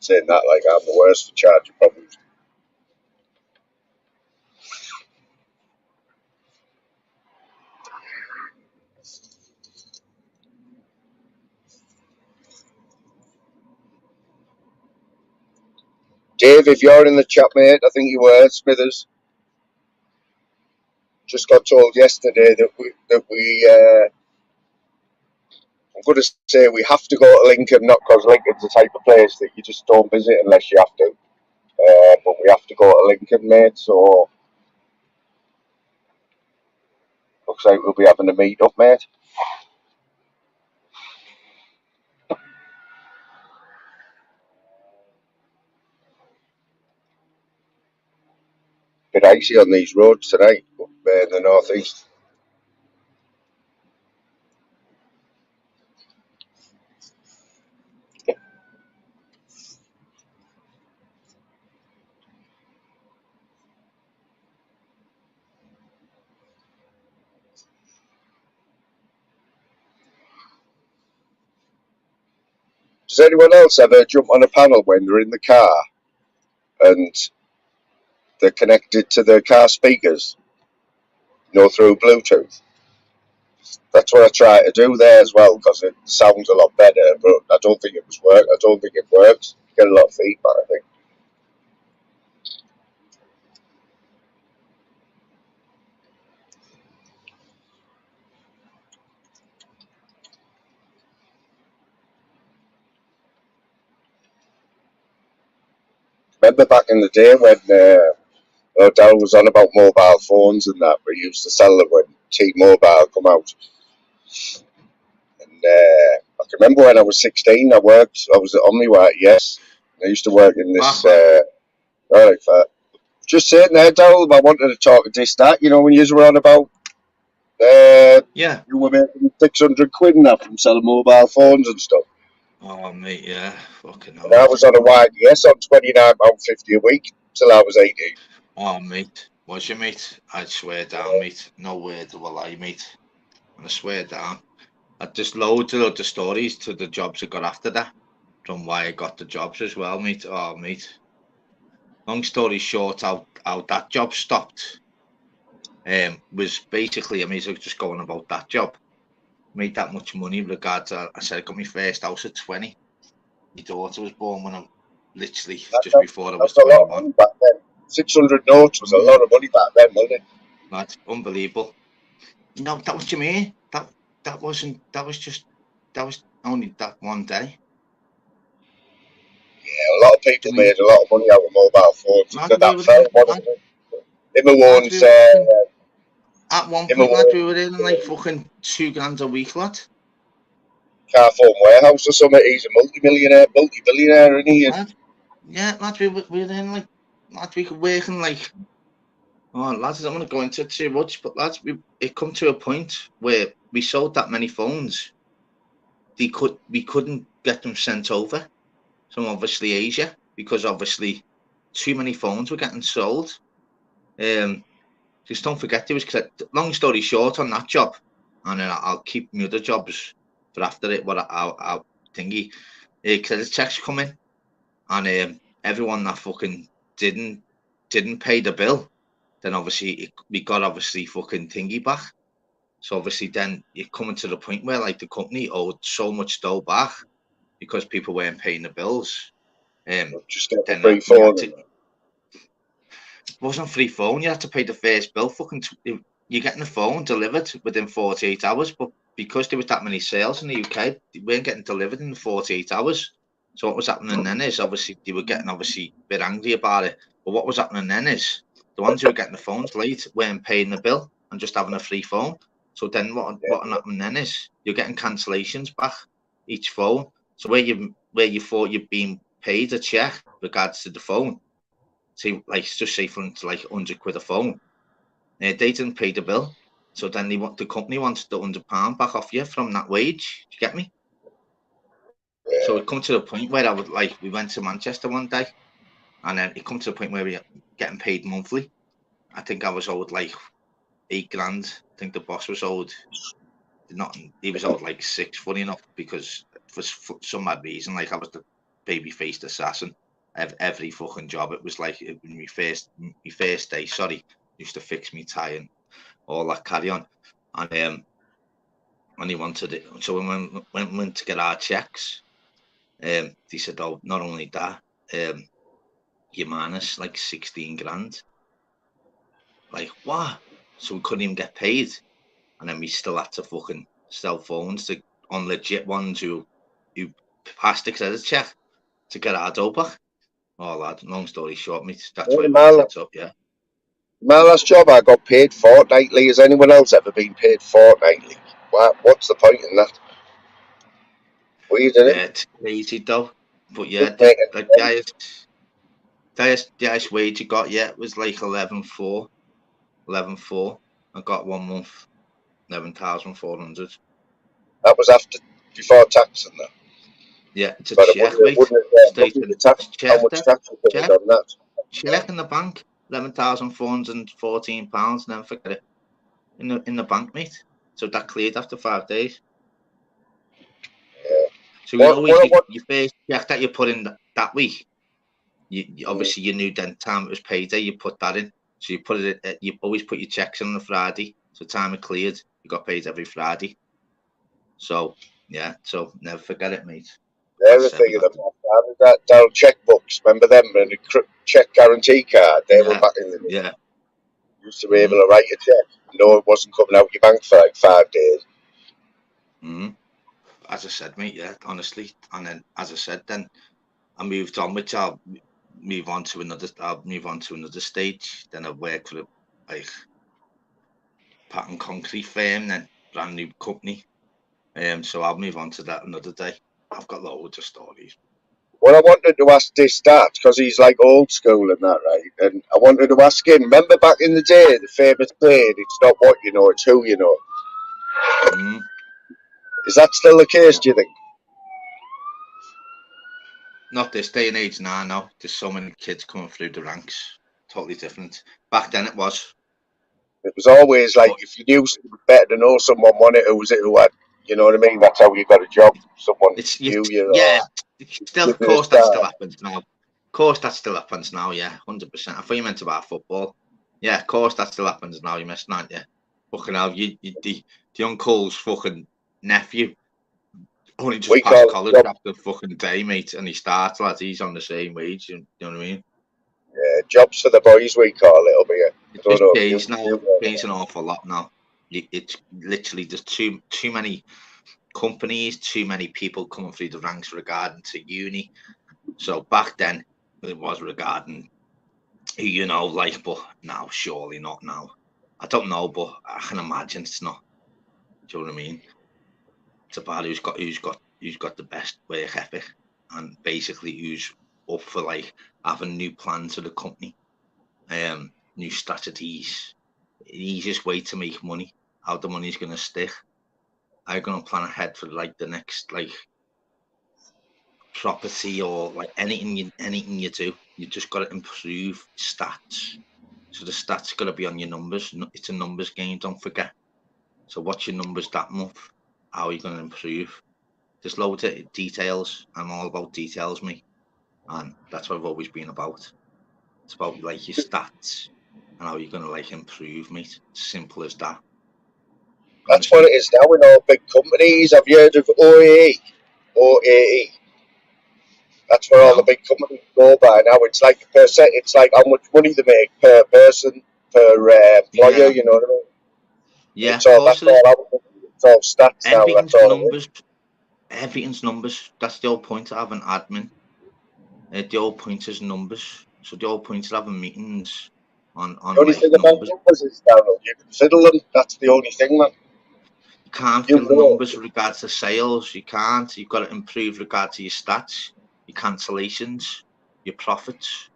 Saying that like I'm the worst for charger problems. Dave, if you're in the chat, mate, I think you were, Smithers. Just got told yesterday that I'm going to say we have to go to Lincoln, not because Lincoln's the type of place that you just don't visit unless you have to. But we have to go to Lincoln, mate, so looks like we'll be having a meet up, mate. Bit icy on these roads tonight up in the northeast. Does anyone else ever jump on a panel when they're in the car and they're connected to the car speakers, through Bluetooth? That's what I try to do there as well, because it sounds a lot better, but I don't think it works. You get a lot of feedback, I think. Remember back in the day when O'Dell was on about mobile phones and that, we used to sell them when T-Mobile come out. And I can remember when I was 16, I was at OmniWire, yes. I used to work in this, just sitting there, Darryl, I wanted to talk to this, that, when you were on about, yeah, you were making 600 quid now from selling mobile phones and stuff. Oh, mate, yeah, fucking hell. And I was on a YDS on £29.50 a week till I was 18. Oh, mate, was you, mate? I'd swear down, mate. No word of a lie, mate. And I swear down. I'd just loads of other stories to the jobs I got after that, from why I got the jobs as well, mate. Oh, mate. Long story short, how that job stopped was basically, I mean, just going about that job. Made that much money with regards to, I said I got my first house at 20. My daughter was born when I'm literally just before I was 21. A lot of money back then. 600 notes was a lot of money back then, wasn't it? That's unbelievable. No, that was me. That was only that one day. Yeah, a lot of people made a lot of money out of mobile phones. At one point, lad, we were in like fucking $2,000 a week, lad. Car phone warehouse or something. He's a multi-billionaire, isn't he? Yeah, lad, we were in like, lad, we could work in like, oh, lads, I don't want to go into it too much, but lads, it come to a point where we sold that many phones. We couldn't get them sent over from obviously Asia, because obviously too many phones were getting sold. Just don't forget, there was, long story short on that job, and then I'll keep my other jobs for after it, what our thingy credit checks come in, and everyone that fucking didn't pay the bill, then obviously we got obviously fucking thingy back. So obviously then you're coming to the point where like the company owed so much dough back because people weren't paying the bills. Just get the Then free we had phone. to, it wasn't free phone. You had to pay the first bill. Fucking, you're getting the phone delivered within 48 hours, but because there was that many sales in the UK, they weren't getting delivered in 48 hours. So what was happening then is obviously they were getting obviously a bit angry about it. But what was happening then is the ones who were getting the phones late weren't paying the bill and just having a free phone. So then what happened then is you're getting cancellations back each phone. So where you thought you'd been paid a check regards to the phone, say like just say for like 100 quid a phone, they didn't pay the bill. So then the company wanted the £100 back off you from that wage. Do you get me? So it come to the point where we went to Manchester one day, and then it come to the point where we were getting paid monthly. I think I was owed like £8,000. I think the boss was owed he was owed like 6, funny enough, because for some mad reason, like I was the baby faced assassin. Every fucking job, it was like my first day, sorry, used to fix me tie and all that carry on. And he wanted it. So when we went to get our checks, they said, oh, not only that, you minus like 16 grand. Like, what? So we couldn't even get paid. And then we still had to fucking sell phones on legit ones who passed the credit check to get our dough back. Oh, lad, long story short, mate, that's why we got tits up, yeah. My last job, I got paid fortnightly. Has anyone else ever been paid fortnightly? What's the point in that? Weird, isn't it? It's crazy though. But yeah, Doesn't make any like sense. the highest wage you got yet was like 11,400. 11,400. I got 1 month, 11,400. That was before tax and that. Yeah, it's a But it check, mate. Straight wouldn't in the tax, how check much there. tax you covered Check. on that? Check in the bank. £11,414. Never forget it. In the bank, mate. So that cleared after 5 days. Yeah. So you always What your first check that you put in that week. Obviously you knew then time it was payday. You put that in. So you put it. You always put your checks in on a Friday. So time it cleared, you got paid every Friday. So yeah. So never forget it, mate. they're the thing of that down checkbooks, remember them? And the check guarantee card, they were back in the day. Yeah. You used to be able to write a check. No, it wasn't coming out your bank for like 5 days. As I said, mate, yeah, honestly. And then as I said, then I moved on, which I'll move on to another stage. Then I worked for a pattern concrete firm, then brand new company. So I'll move on to that another day. I've got loads of stories. Well, I wanted to ask this that because he's like old school and that, right? And I wanted to ask him. Remember back in the day, the famous saying, "It's not what you know, it's who you know." Mm. Is that still the case? Do you think? Not this day and age now. No, there's so many kids coming through the ranks. Totally different. Back then it was. It was always like But if you knew someone better to know someone, who was it who had, you know what I mean? That's how you got a job. Someone knew you, yeah. or Still, of give you a course, that still start. happens now. Of course, that still happens now. Yeah, 100%. I thought you meant about football. Yeah, of course, that still happens now. You missed, aren't you? Fucking hell, the uncle's fucking nephew only just We passed call it college job, after fucking day, mate, and he starts, lads. He's on the same wage. You know what I mean? jobs for the boys. We call it over here. I It's don't just know if changed now. you Changed an awful lot now. It's literally there's too many companies, too many people coming through the ranks regarding to uni. So back then it was regarding who you know, like, but now surely not now. I don't know, but I can imagine it's not. Do you know what I mean? It's about who's got the best work ethic and basically who's up for like having new plans for the company, new strategies. The easiest way to make money, how the money's gonna stick. How you gonna plan ahead for like the next like property or like anything you do. You just got to improve stats. So the stats got to be on your numbers. It's a numbers game. Don't forget. So what's your numbers that month? how are you going to improve? There's loads of details. I'm all about details, mate, and that's what I've always been about. It's about like your stats and how you're going to like improve, mate. Simple as that. That's what Honestly. it is now in all big companies. Have you heard of OAE? OAE. That's where all the No. big companies go by now. It's like a percent. It's like how much money they make per person, per employer. Yeah. You know what I mean? Yeah. It's Of all course that's it is. all out. It's all stats now. That's Everything's all it is. numbers. Everything's numbers. That's the whole point of having admin. The whole point is numbers. So the whole point is having meetings The on only like thing about numbers. numbers is, Daniel, you can fiddle them. That's the only thing, man. You can't You fill know. numbers with regards to sales. You can't. You've got to improve regard to your stats, your cancellations, your profits.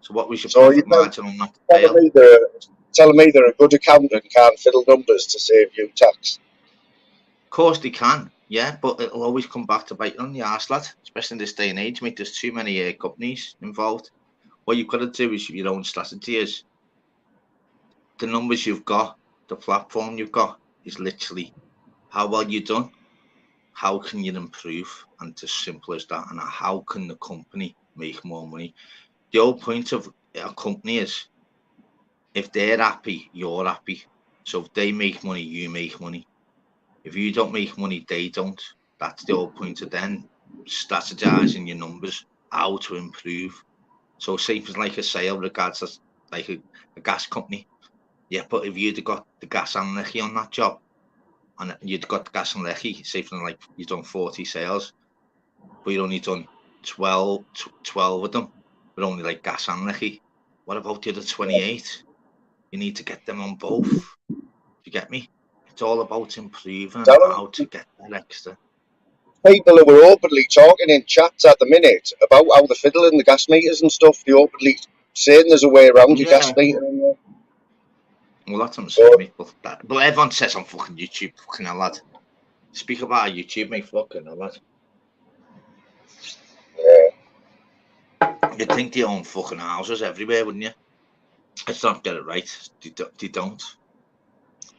So what was your So you profit tell, margin on that telling sale? me they're a good accountant can't fiddle numbers to save you tax. Of course they can, yeah, but it'll always come back to bite on the arse, lad. Especially in this day and age, mate. There's too many companies involved. What you've got to do is your own strategy. Is the numbers you've got, the platform you've got, is literally how well you done. How can you improve? And it's as simple as that. And how can the company make more money? The whole point of a company is if they're happy, you're happy. So if they make money, you make money. If you don't make money, they don't. That's the whole point of then strategizing your numbers, how to improve. So say it's like a sale regards to like a gas company. Yeah, but if you'd got the gas and lecky on that job, and you'd got the gas and lecky, say for like you've done 40 sales, but you'd only done 12 of them, but only like gas and lecky. What about the other 28? You need to get them on both. You get me? It's all about improving and Tell how to get that extra. people who are openly talking in chats at the minute about how they're fiddling the gas meters and stuff. They openly saying there's a way around your gas Yeah. meter. Well, that's what I'm saying, So mate. But everyone says on fucking YouTube, fucking hell, lad. Speak about YouTube, mate, fucking hell, lad. yeah, You'd think they own fucking houses everywhere, wouldn't you? Let's not get it right. They don't.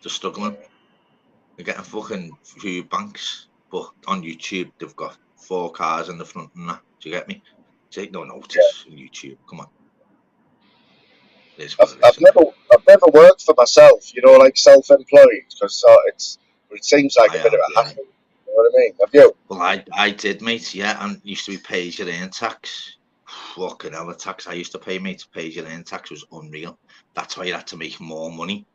They're struggling. They're getting fucking few banks, but on YouTube they've got 4 cars in the front and that. Do you get me? Take no yeah. notice on YouTube. Come on, it is what it is, I've isn't it? never worked for myself. You know, like self-employed, because it seems like I a bit of have, a yeah. hassle. You know what I mean? Have you? Well, I did, mate. Yeah, and used to be pay as you earn tax. Fucking hell, the tax I used to pay, mate. Pay as you earn tax was unreal. That's why you had to make more money.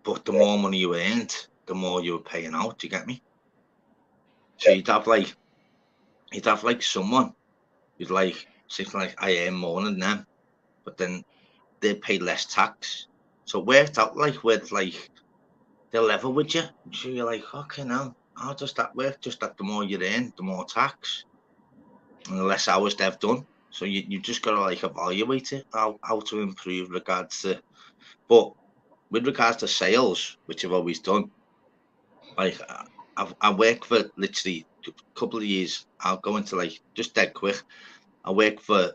But the Yeah, more money you earned, the more you were paying out. Do you get me? So yeah, you'd have like someone who'd like something like I earn more than them, but then they pay less tax. So it worked out like with like they're level with you. So you're like, okay, now how does that work? Just that the more you earn, the more tax, and the less hours they've done. So you just gotta like evaluate it, how to improve regards to. But with regards to sales, which I've always done, like I work for literally a couple of years. I'll go into like just dead quick. I work for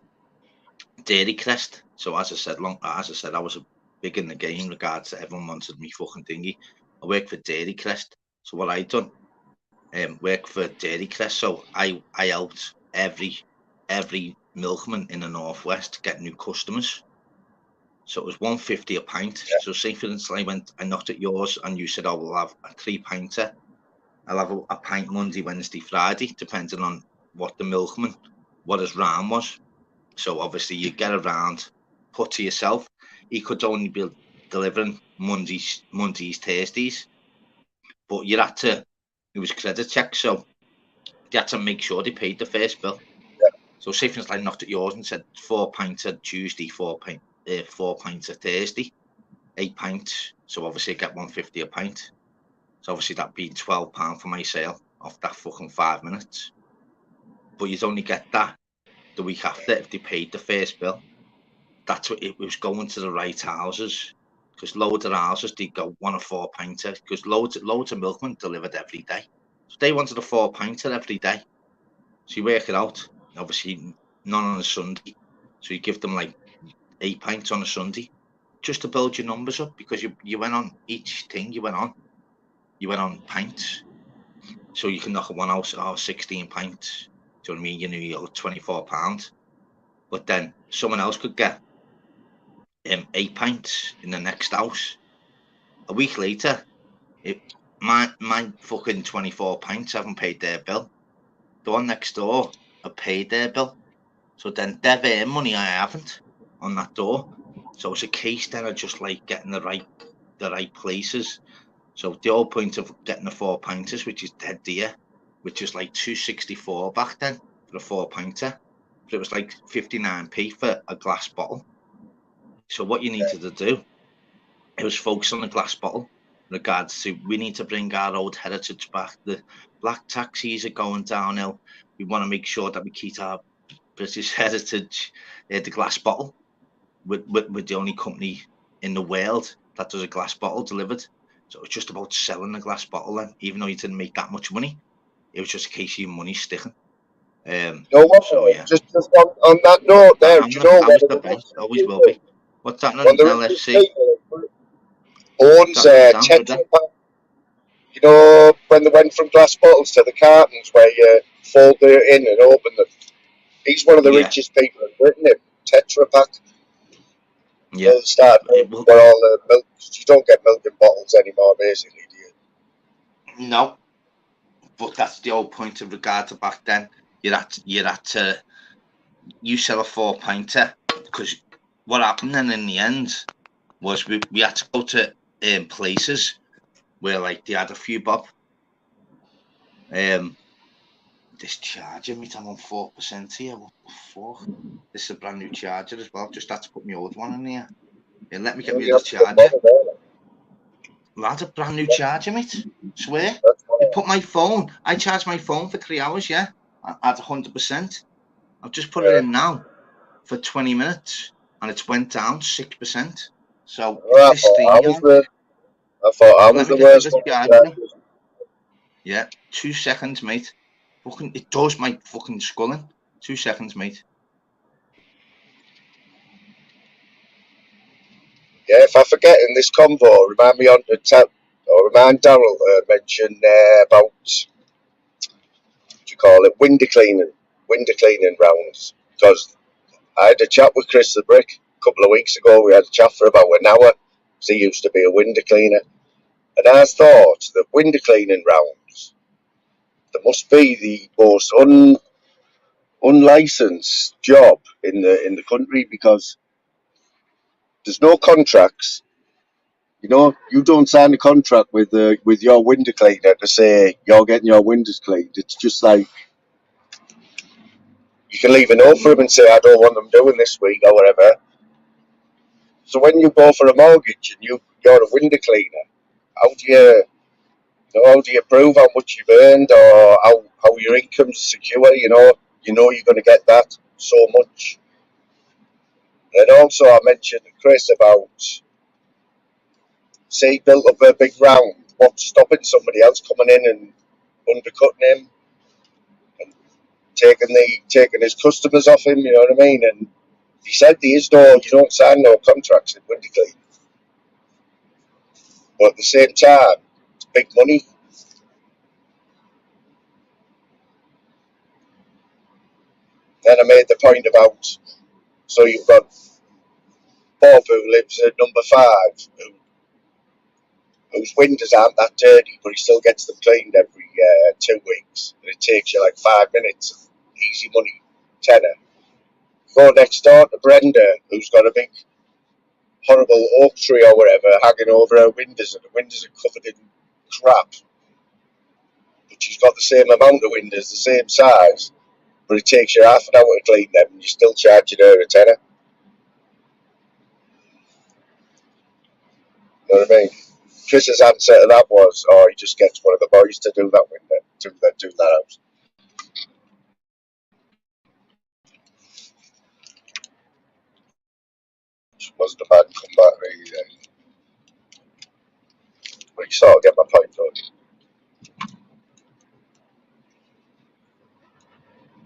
Dairy Crest. So as I said, I was big in the game regards to everyone wanted me fucking dingy. I work for Dairy Crest. So what I done, work for Dairy Crest. So I helped every milkman in the northwest get new customers. So it was 150 a pint. yeah. So say for instance, I knocked at yours and you said, "Oh, we'll have a 3 pinter. I'll have a pint Monday, Wednesday, Friday, depending on what his round was." So obviously you get around, put to yourself. He could only be delivering Mondays, Thursdays, but you had to. It was credit check, so you had to make sure they paid the first bill. So say for instance, I knocked at yours and said 4 pints on Tuesday, 4 pints on Thursday, 8 pints. So obviously I get 150 a pint. So obviously that'd be £12 for my sale off that fucking 5 minutes. But you'd only get that the week after if they paid the first bill. That's what it was going to the right houses. Because loads of houses they go want a 4 pinter because loads of milkmen delivered every day. So they wanted a 4 pinter every day. So you work it out. Obviously none on a Sunday. So you give them like 8 pints on a Sunday just to build your numbers up because you went on each thing you went on pints. So you can knock one out, 16 pints. Do you know what I mean? You owe £24. But then someone else could get 8 pints in the next house. A week later, my fucking 24 pints haven't paid their bill. The one next door have paid their bill. So then they've earned money I haven't on that door. So it's a case then of just like getting the right places. So the whole point of getting the 4 pinters, which is dead dear, which is like £2.64 back then for a 4 pinter. But it was like 59p for a glass bottle. So what you needed to do, it was focus on the glass bottle. In regards to, we need to bring our old heritage back. The black taxis are going downhill. We want to make sure that we keep our British heritage. The glass bottle. We're the only company in the world that does a glass bottle delivered. So it's just about selling the glass bottle then, even though you didn't make that much money. It was just a case of your money sticking. So yeah. Just on that note there, do you know I was the best, always will be. What's happening one in of the richest LFC? people owns Sound good, Tetra Pak. You know, when they went from glass bottles to the cartons where you fold it in and open them. He's one of the Yeah. richest people in Britain. Tetra Pak. Yeah. They'll start where all the milk. You don't get milk in bottles anymore, basically, do you? No. But that's the whole point of regard to back then. You sell a 4 pinter, because what happened then in the end was we had to go to places where like they had a few bob. This charger, mate, I'm on 4% here. What the fuck? This is a brand new charger as well. Just had to put my old one in here. Yeah, let me get rid of the charger. That's a brand new charger, mate. Swear. You put my phone. I charge my phone for 3 hours, yeah, at 100%. I've just put it in now for 20 minutes, and it's went down 6%. So I this thing, thought I was the worst one. Yeah, 2 seconds, mate. Fucking, it does my fucking skull in. 2 seconds, mate. Yeah, if I forget in this convo, remind me remind Daryl mention about, what do you call it, window cleaning rounds. Because I had a chat with Chris the Brick a couple of weeks ago. We had a chat for about an hour. Because he used to be a window cleaner. And I thought that window cleaning rounds, there must be the most unlicensed job in the country, because there's no contracts. You know, you don't sign a contract with your window cleaner to say you're getting your windows cleaned. It's just like you can leave a note for them and say, I don't want them doing this week or whatever. So when you go for a mortgage and you're a window cleaner, how do you prove how much you've earned, or how your income's secure? You know you're going to get that so much. And also I mentioned to Chris about, say he built up a big round, what's stopping somebody else coming in and undercutting him and taking his customers off him, you know what I mean? And he said you don't sign no contracts in window cleaning. But at the same time, it's big money. Then I made the point about, so you've got Bob, who lives at number 5, whose windows aren't that dirty, but he still gets them cleaned every 2 weeks. And it takes you like 5 minutes, easy money, tenner. Go next door to Brenda, who's got a big, horrible oak tree or whatever hanging over her windows, and the windows are covered in crap. But she's got the same amount of windows, the same size, but it takes you half an hour to clean them, and you're still charging her a tenner. You know what I mean? Chris's answer to that was, he just gets one of the boys to do that window, do that house. Which wasn't a bad comeback, really. But you sort of get my point, don't you?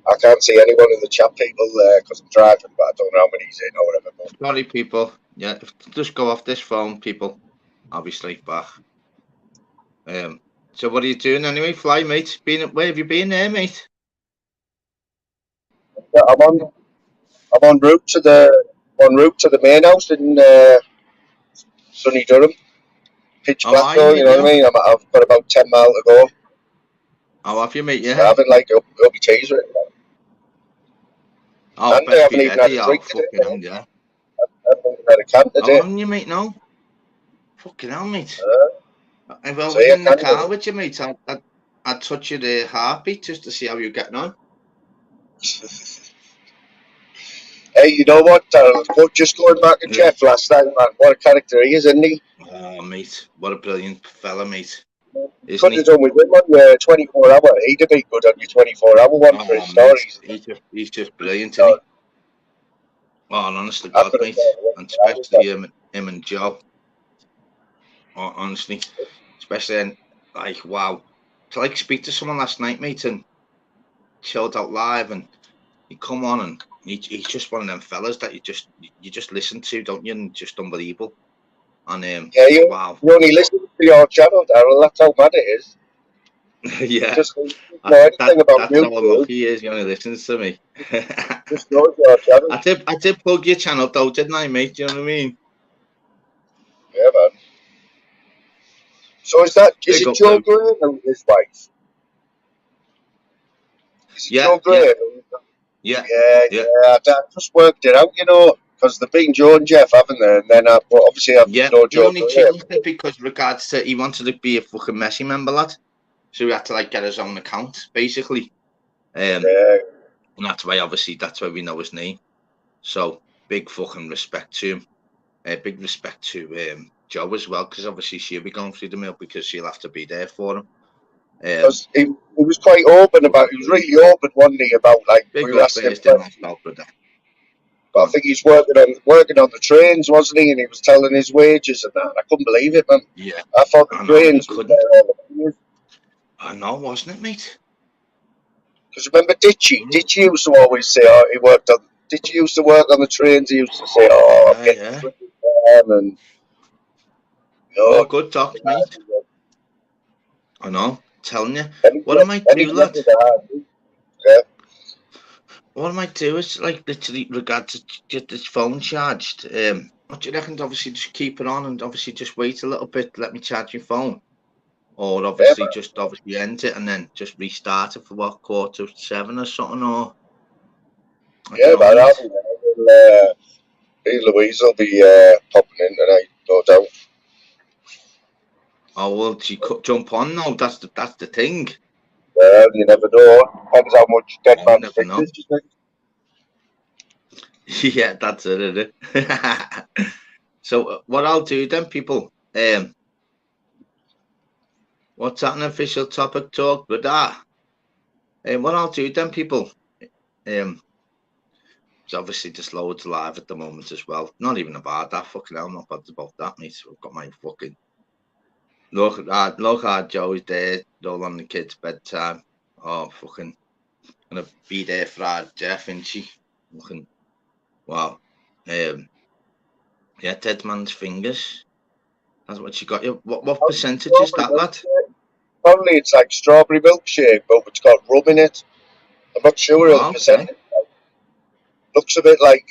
I can't see anyone in the chat, people, because I'm driving, but I don't know how many's in or whatever. But Sorry, people. Yeah, just go off this phone, people. Obviously, but So what are you doing anyway? Fly, mate. Where have you been there, mate? Yeah, I'm en route to the main house in sunny Durham. Pitch Oh, black are you, though, you mate? know what I Yeah. mean? I've got about 10 miles to go. Oh, have you, mate? So I Yeah. haven't like up my teas right now. Oh, And I best be haven't even had ready. a Oh, drink today. fucking hell, yeah. I haven't even had a can Oh, today. haven't you, mate? No. Fucking hell, mate. If I So was yeah, in the can car with you, mate, I'd touch your heartbeat just to see how you're getting on. Hey, you know what, Darryl? Just going back to Yeah. Jeff last night, man. What a character he is, isn't he? Oh, mate. What a brilliant fella, mate. Isn't Couldn't have he? done with him on your 24 hour. He'd have been good on your 24-hour one for his Oh, mate. stories. He's just brilliant, isn't he? Oh, and honest to I God, could have mate. thought And I was especially him and Joe. Oh, honestly. Especially, like, wow. To, like, speak to someone last night, mate, and chilled out live, and he come on, and he's just one of them fellas that you just listen to, don't you? And just unbelievable. And Yeah, wow. you only listen to your channel, Darryl. That's how mad it is. Yeah. Just don't know anything about That's how YouTube. unlucky he is. He only listens to me. Just knows your channel. I did plug your channel though, didn't I, mate? Do you know what I mean? Yeah, man. So is Big it up Joe though. Graham and his wife? Is it Yeah, Joe yeah, Graham? yeah, Yeah, yeah, I just worked it out, you know, because they've been Joe and Jeff, haven't they? And then, but obviously, I've yeah. no He Joe only Graham. changed it because regards to he wanted to be a fucking Messi member, lad. So he had to like get his own account, basically. Yeah, And that's why we know his name. So big fucking respect to him. Big respect to Joe as well, because obviously she'll be going through the mill because she'll have to be there for him. because he was quite open about. He was really open one day about like we Big were up asking him Thursday night, questions. pal, brother. Go But I on. think he's working on the trains, wasn't he? And he was telling his wages and that. And I couldn't believe it, man. Yeah, I thought the I know you trains was couldn't. there all the years. I know, wasn't it, mate? Because remember Ditchy? Ditchy used to always say, "Oh, he worked on." Ditchy used to work on the trains. He used to say, "Oh, I'm Yeah, getting yeah. free time," and you All know, good talk, mate. I know. Telling you. and he's What I might and do, he's lad? getting the hard route. Yeah, What I might do is like literally regard to get this phone charged. What do you reckon? Obviously, just keep it on and obviously just wait a little bit. Let me charge your phone, or yeah, obviously just obviously end it and then just restart it for what 7:15 or something. Or I don't yeah, know, man. I'll mate. be there. Hey, Louise will be popping in tonight, no doubt. Oh well, she could jump on now. That's the thing. You never know. Depends how much Dead Oh, you Man's never know. Fingers just think. Yeah, that's it, isn't it? So what I'll do then, people. What's that an official topic talk? But what I'll do then, people. Um, it's obviously just loads live at the moment as well. Not even about that. Fucking hell, not bothered about that, mate. I've got my fucking look at Joey's there, all on the kids' bedtime. Oh, fucking gonna be there for our Jeff, and she fucking wow. Yeah, Dead Man's Fingers. That's what she got you. What percentage is that, lad? Probably it's like strawberry milkshake, but it's got rum in it. I'm not sure of the Oh, okay. percentage. Looks a bit like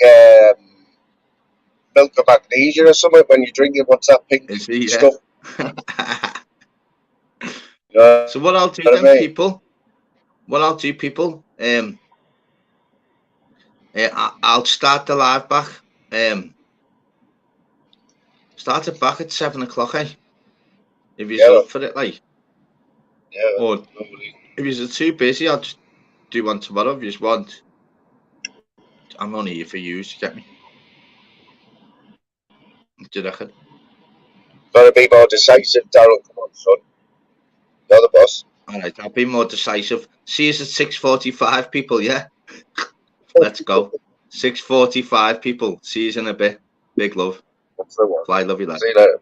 milk of magnesia or something when you drink it. What's that pink Is he? Yeah. stuff? You know So what I'll do what I then, mean? people. What I'll do, people. I'll start the live back. Start it back at 7 o'clock, eh? If Yeah, you're up for it, like. yeah. Or if you're too busy, I'll just do one tomorrow if you just want. I'm only here for you, to get me. Do you reckon? Gotta be more decisive, Darryl. Come on, son. You're the boss. All right, I'll be more decisive. See us at 6:45, people. Yeah, let's go. 6:45, people. See you in a bit. Big love. That's the one. Fly, love you, lad. See you later.